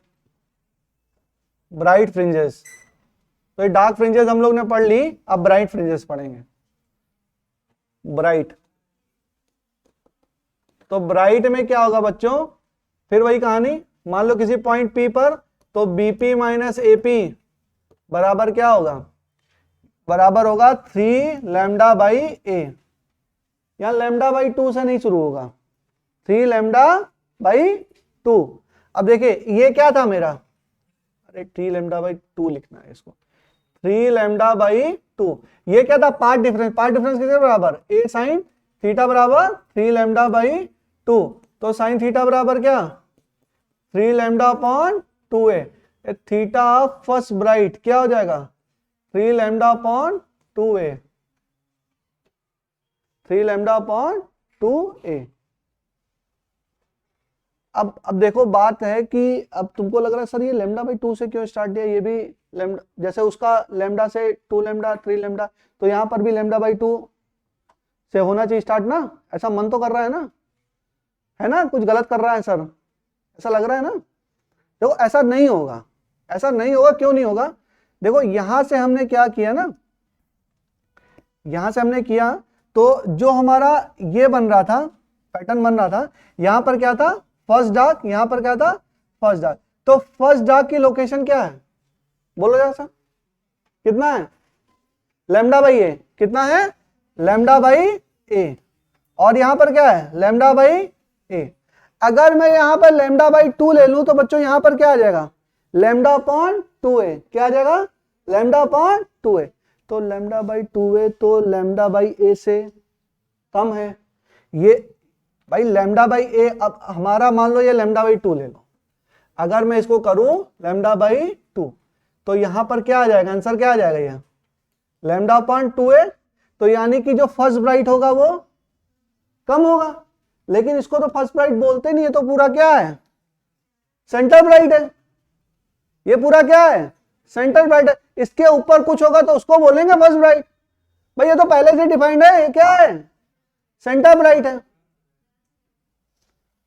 bright fringes. तो ये डार्क फ्रिंजेस हम लोग ने पढ़ ली, अब ब्राइट फ्रिंजेस पढ़ेंगे। ब्राइट, तो ब्राइट में क्या होगा बच्चों, फिर वही कहानी। मान लो किसी पॉइंट P पर, तो BP माइनस AP बराबर क्या होगा, बराबर होगा 3 लैम्डा बाई A। यहां लैम्डा बाई 2 से नहीं शुरू होगा, 3 लैम्डा बाई 2। अब देखिए ये क्या था मेरा, अरे 3 लैम्डा बाई 2 लिखना है इसको, 3 लैम्डा बाई 2। ये क्या था, पार्ट डिफरेंस। पार्ट डिफरेंस किसके बराबर, a साइन थीटा बराबर 3 लैम्डा बाई 2। तो साइन थीटा बराबर क्या, 3 lambda upon 2a। Theta of first bright क्या हो जाएगा, 3 lambda upon 2a, 3 lambda upon 2a। अब देखो बात है कि अब तुमको लग रहा है सर ये लैम्डा बाई 2 से क्यों स्टार्ट दिया, ये भी लैम्डा, जैसे उसका लैम्डा से 2 लैम्डा 3 लैम्डा, तो यहां पर भी लैम्डा बाई 2 से होना चाहिए स्टार्ट ना। ऐसा मन तो कर रहा है ना, कुछ गलत कर रहा है सर, ऐसा लग रहा है ना। देखो ऐसा नहीं होगा, ऐसा नहीं होगा। क्यों नहीं होगा, देखो यहां से हमने क्या किया ना, यहां से हमने किया तो जो हमारा ये बन रहा था, पैटर्न बन रहा था, यहां पर क्या था, फर्स्ट डार्क, यहां पर क्या था, फर्स्ट डार्क। तो फर्स्ट डार्क की लोकेशन क्या है, बोलो जरा सा, कितना है, लैम्डा बाई ए। कितना है, लैम्डा बाई ए। और यहां पर क्या है, लैम्डा बाई ए। अगर मैं यहां पर लैम्डा बाई 2 ले लूं तो बच्चों यहां पर क्या आ जाएगा, लैम्डा अपॉन 2a। क्या आ जाएगा, लैम्डा अपॉन 2a। तो लैम्डा बाई 2a तो लैम्डा बाई ए से कम है। ये भाई लैम्डा बाई ए, अब हमारा मान लो ये लैम्डा बाई 2 ले लो, अगर मैं इसको करूं लैम्डा बाई 2 तो यहां पर क्या आ जाएगा, आंसर क्या आ जाएगा, यहां लैम्डा अपॉन 2a। तो यानी कि जो फर्स्ट ब्राइट होगा वो कम होगा, लेकिन इसको तो फर्स्ट ब्राइट बोलते नहीं है, तो पूरा क्या है, सेंटर ब्राइट है। ये पूरा क्या है, सेंटर ब्राइट है। इसके ऊपर कुछ होगा तो उसको बोलेंगे फर्स्ट ब्राइट। भाई ये तो पहले से डिफाइंड है, ये क्या है, सेंटर ब्राइट है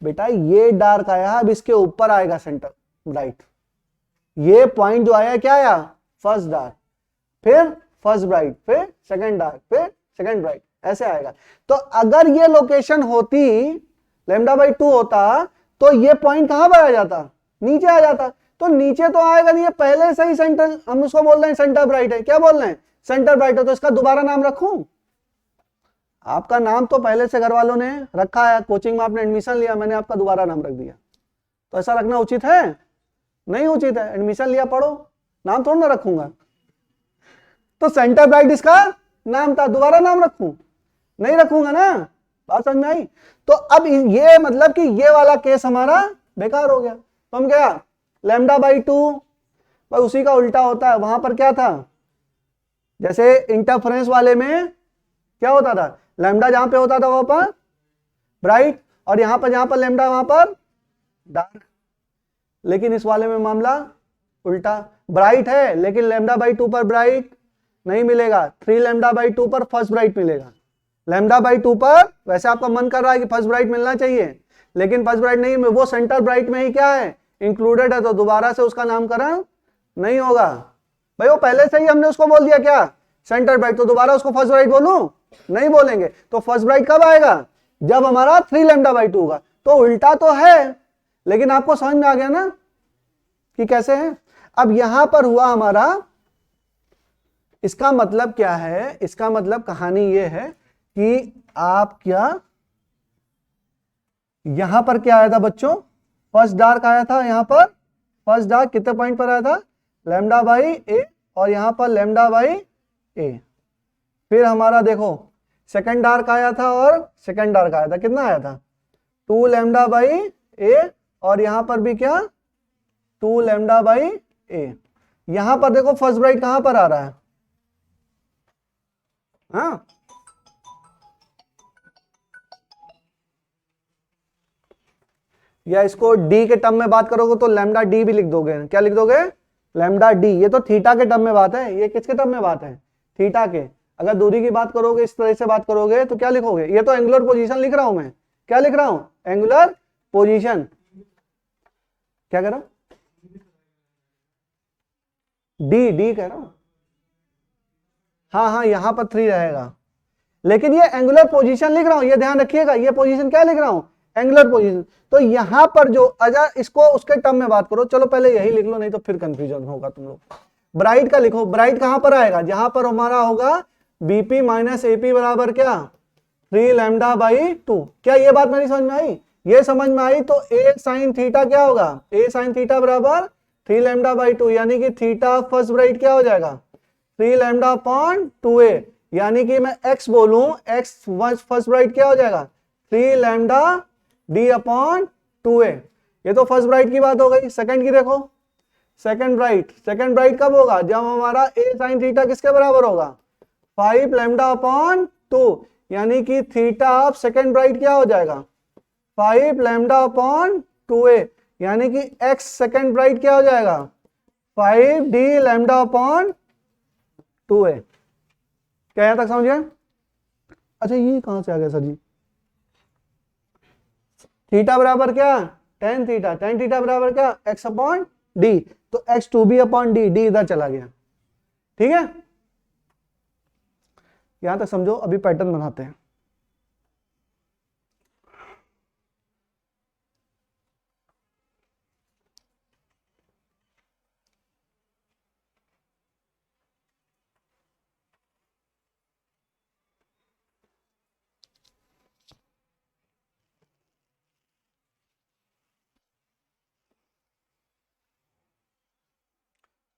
बेटा। ये डार्क आया, अब इसके ऊपर आएगा सेंटर ब्राइट। ये पॉइंट जो आया क्या आया, फर्स्ट डार्क, फिर फर्स्ट ब्राइट, फिर सेकंड डार्क, फिर सेकंड ब्राइट, ऐसे आएगा। तो अगर ये लोकेशन होती λ/2 होता तो ये पॉइंट कहां पर आ जाता, नीचे आ जाता। तो नीचे तो आएगा नहीं, ये पहले से ही सेंटर, हम उसको बोल रहे हैं सेंटर ब्राइट है। क्या बोल रहे हैं, सेंटर ब्राइट है। तो इसका दोबारा नाम रखूं, आपका नाम तो पहले से घर वालों ने रखा है, कोचिंग में आपने एडमिशन लिया, मैंने आपका दोबारा नाम रख दिया, तो ऐसा रखना उचित है, नहीं उचित है। एडमिशन लिया, पढ़ो, नाम थोड़ा ना रखूंगा। तो सेंटर ब्राइट इसका नाम था, दोबारा नाम रखूं, नहीं रखूंगा ना, बात समझ में आई। तो अब ये मतलब कि ये वाला केस हमारा बेकार हो गया। तो हम क्या, λ/2 भाई उसी का उल्टा होता है। वहां पर क्या था, जैसे इंटरफेरेंस वाले में क्या होता था, लैम्डा जहां पे होता था वहां पर ब्राइट, और यहां पर जहां पर लैम्डा वहां पर डार्क। लेकिन इस वाले में मामला उल्टा, ब्राइट है लेकिन λ/2 पर ब्राइट नहीं मिलेगा, 3λ/2 पर फर्स्ट ब्राइट मिलेगा। λ/2 पर वैसे आपका मन कर रहा है कि फर्स्ट ब्राइट मिलना चाहिए, लेकिन फर्स्ट ब्राइट नहीं, वो सेंटर ब्राइट में ही क्या है, इंक्लूडेड है, तो दोबारा से उसका नामकरण नहीं होगा। भाई वो पहले से ही हमने उसको बोल दिया क्या, सेंटर ब्राइट, तो दोबारा उसको फर्स्ट ब्राइट बोलूं, नहीं बोलेंगे। तो फर्स्ट ब्राइट कब आएगा, जब हमारा 3λ/2 होगा। तो उल्टा तो है, लेकिन आपको समझ में आ गया ना कि कैसे है। अब यहां पर हुआ हमारा, इसका मतलब क्या है, इसका मतलब कहानी ये है कि आप क्या, यहां पर क्या आया था बच्चों, फर्स्ट डार्क आया था। यहां पर फर्स्ट डार्क कितने पॉइंट पर आया था, λ/a, और यहां पर λ/a। फिर हमारा देखो सेकंड डार्क आया था, और सेकंड डार्क आया था, कितना आया था, 2λ/a, और यहां पर भी क्या, 2λ/a। यहां पर देखो फर्स्ट ब्राइट कहां पर आ रहा है, हाँ, या इसको डी के टर्म में बात करोगे तो λd भी लिख दोगे। क्या लिख दोगे, λd। ये तो थीटा के टर्म में बात है, ये किसके टर्म में बात है, थीटा के। अगर दूरी की बात करोगे, इस तरह से बात करोगे तो क्या लिखोगे, ये तो एंगुलर पोजीशन लिख रहा हूं मैं, क्या लिख रहा हूं, एंगुलर पोजीशन। क्या कह रहा हूं, डी कह रहा हूं, हाँ हाँ, यहां पर 3 रहेगा, लेकिन ये एंगुलर पोजीशन लिख रहा हूं, ये ध्यान रखिएगा, ये पोजीशन क्या लिख रहा हूं, एंगुलर पोजीशन। तो यहां पर जो अगर इसको उसके टर्म में बात करो, चलो पहले यही लिख लो, नहीं तो फिर कंफ्यूजन होगा तुम लोग। ब्राइट का लिखो, ब्राइट कहां पर आएगा, जहां पर हमारा होगा बीपी माइनस एपी बराबर क्या, 3λ/2। क्या ये बात मेरी समझ में आई, ये समझ में आई। तो ए साइन थीटा क्या होगा, ए साइन थीटा बराबर 3λ/2, यानी कि थीटा फर्स्ट ब्राइट क्या हो जाएगा, 3λ/2a, यानी कि मैं x बोलूं, x फर्स्ट ब्राइट क्या हो जाएगा, 3λd/2a। ये तो फर्स्ट ब्राइट की बात हो गई। सेकंड की देखो, सेकंड ब्राइट कब होगा, जब हमारा a sin थीटा किसके बराबर होगा, 5λ/2, यानी कि थीटा ऑफ सेकंड ब्राइट क्या हो जाएगा, 5λ/2a, यानी कि x सेकंड ब्राइट क्या हो जाएगा, 5dλ/2a। क्या यहां तक समझ गए। अच्छा ये कहां से आ गया सर जी, थीटा बराबर क्या, tan थीटा बराबर क्या, x/d, तो x2b/d, d इधर चला गया, ठीक है। यहां तक समझो, अभी पैटर्न बनाते हैं।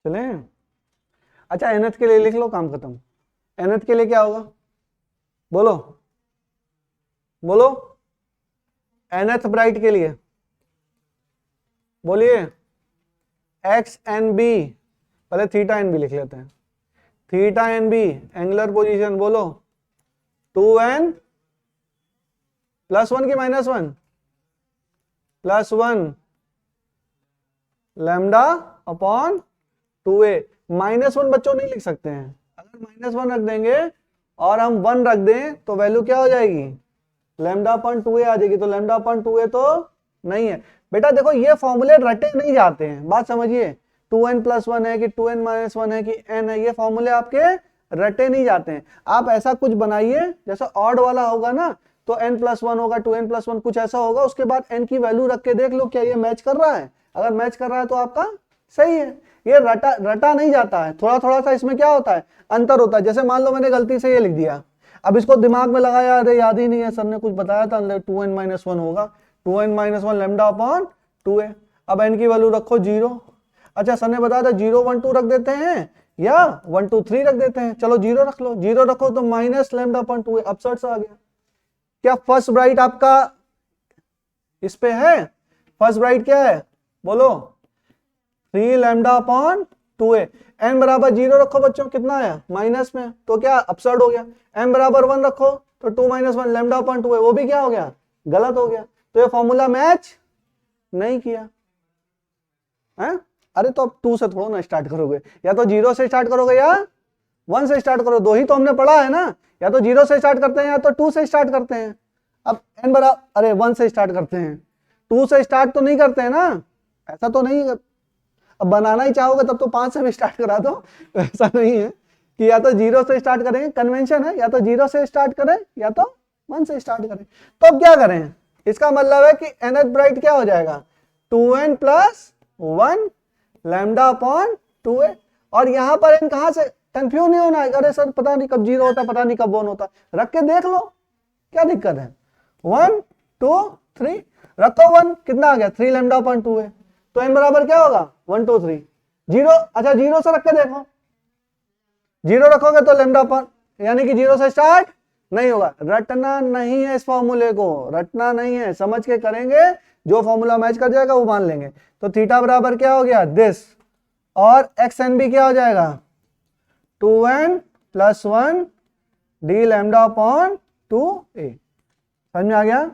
चले, अच्छा nth के लिए लिख लो, काम खत्म। nth के लिए क्या होगा, बोलो बोलो, nth ब्राइट के लिए बोलिए, XNB, पहले थीटा NB लिख लेते हैं, थीटा NB एंगुलर पोजीशन, बोलो 2n +1 की -1, +1 λ/2a। -1 बच्चों नहीं लिख सकते हैं, अगर -1 रख देंगे और हम 1 रख दें तो वैल्यू क्या हो जाएगी, लैम्डा अपॉन 2a आ जाएगी। तो लैम्डा अपॉन 2a तो नहीं है बेटा। देखो ये फॉर्मूले रटे नहीं जाते हैं, बात समझिए। 2n+1 है कि 2n-1 है कि n है, ये फॉर्मूले आपके रटे नहीं जाते हैं। आप ऐसा कुछ बनाइए जैसा ऑड वाला होगा ना, तो n+1 होगा, 2n+1 कुछ ऐसा होगा, उसके बाद n की वैल्यू रख के देख लो क्या ये मैच कर रहा है। अगर मैच कर रहा है तो आपका सही है। ये रटा नहीं जाता है, थोड़ा थोड़ा सा इसमें क्या होता है, अंतर होता है। जैसे मान लो मैंने गलती से ये लिख दिया, अब इसको दिमाग में लगाया, अरे याद ही नहीं है, सर ने कुछ बताया था 2n-1 होगा, 2n-1 लैम्डा अपॉन 2a। अब n की वैल्यू रखो 0। अच्छा सर ने बताया था 0 1 2 रख देते हैं या 1 2 3 रख देते हैं, चलो 0 रख लो। 0 रखो तो माइनस लैम्डा अपॉन 2a, अपसर्ट सा आ गया। क्या फर्स्ट ब्राइट आपका इस पे है? फर्स्ट ब्राइट क्या है बोलो, 3 लैम्डा अपॉन 2a। n बराबर 0 रखो बच्चों, कितना आया माइनस में, तो क्या अपसर्ट हो गया। m बराबर 1 रखो तो 2-1 लैम्डा अपॉन 2a, वो भी क्या हो गया, गलत हो गया। तो ये फॉर्मूला मैच नहीं किया है। अरे तो अब 2 से थोड़ा ना स्टार्ट करोगे, या तो 0 से स्टार्ट करोगे या 1 से स्टार्ट करो, दो ही तो हमने पढ़ा है ना। या तो 0 से स्टार्ट करते हैं या तो 2 से स्टार्ट करते हैं। अब n बराबर, अरे 1 से स्टार्ट करते हैं, 2 से स्टार्ट तो नहीं करते हैं ना, ऐसा तो नहीं। अब बनाना ही चाहोगे तब तो 5 से भी स्टार्ट करा दो, ऐसा नहीं है कि या तो 0 से स्टार्ट करेंगे, कन्वेंशन है या तो 0 से स्टार्ट करें या तो 1 से स्टार्ट करें। तो अब क्या करें, इसका मतलब है कि nth ब्राइट क्या हो जाएगा, 2n+1 लैम्डा अपॉन 2a। और यहां पर n कहां से, कंफ्यूज नहीं होना है, अरे सर पता नहीं कब 0 होता, पता नहीं कब 1 होता, रख के देख लो क्या दिक्कत है। 1 2 3 रखो, 1 कितना आ गया 3 लैम्डा अपॉन 2a, तो n बराबर क्या होगा 1 2 3 0। अच्छा 0 से रख के देखो, 0 रखोगे तो लैम्डा अपॉन, यानी कि 0 से स्टार्ट नहीं होगा। रटना नहीं है, इस फॉर्मूले को रटना नहीं है, समझ के करेंगे, जो फॉर्मूला मैच कर जाएगा वो मान लेंगे। तो थीटा बराबर क्या हो गया दिस, और xn भी क्या हो जाएगा 2n+1 d lambda upon 2a। समझ में आ गया।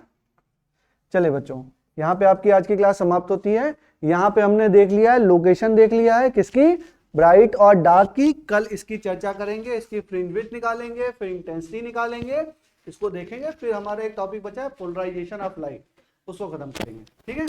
चले बच्चों, यहाँ पे आपकी आज की क्लास समाप्त होती है। यहाँ पे हमने देख लिया है, लोकेशन देख लिया है किसकी, ब्राइट और डार्क की। कल इसकी चर्चा करेंगे, इसकी फ्रिंज विड्थ निकालेंगे, फिर इंटेंसिटी निकालेंगे, इसको देखेंगे। फिर हमारा एक टॉपिक बचा है पोलराइजेशन ऑफ लाइट, उसको खत्म करेंगे। ठीक है।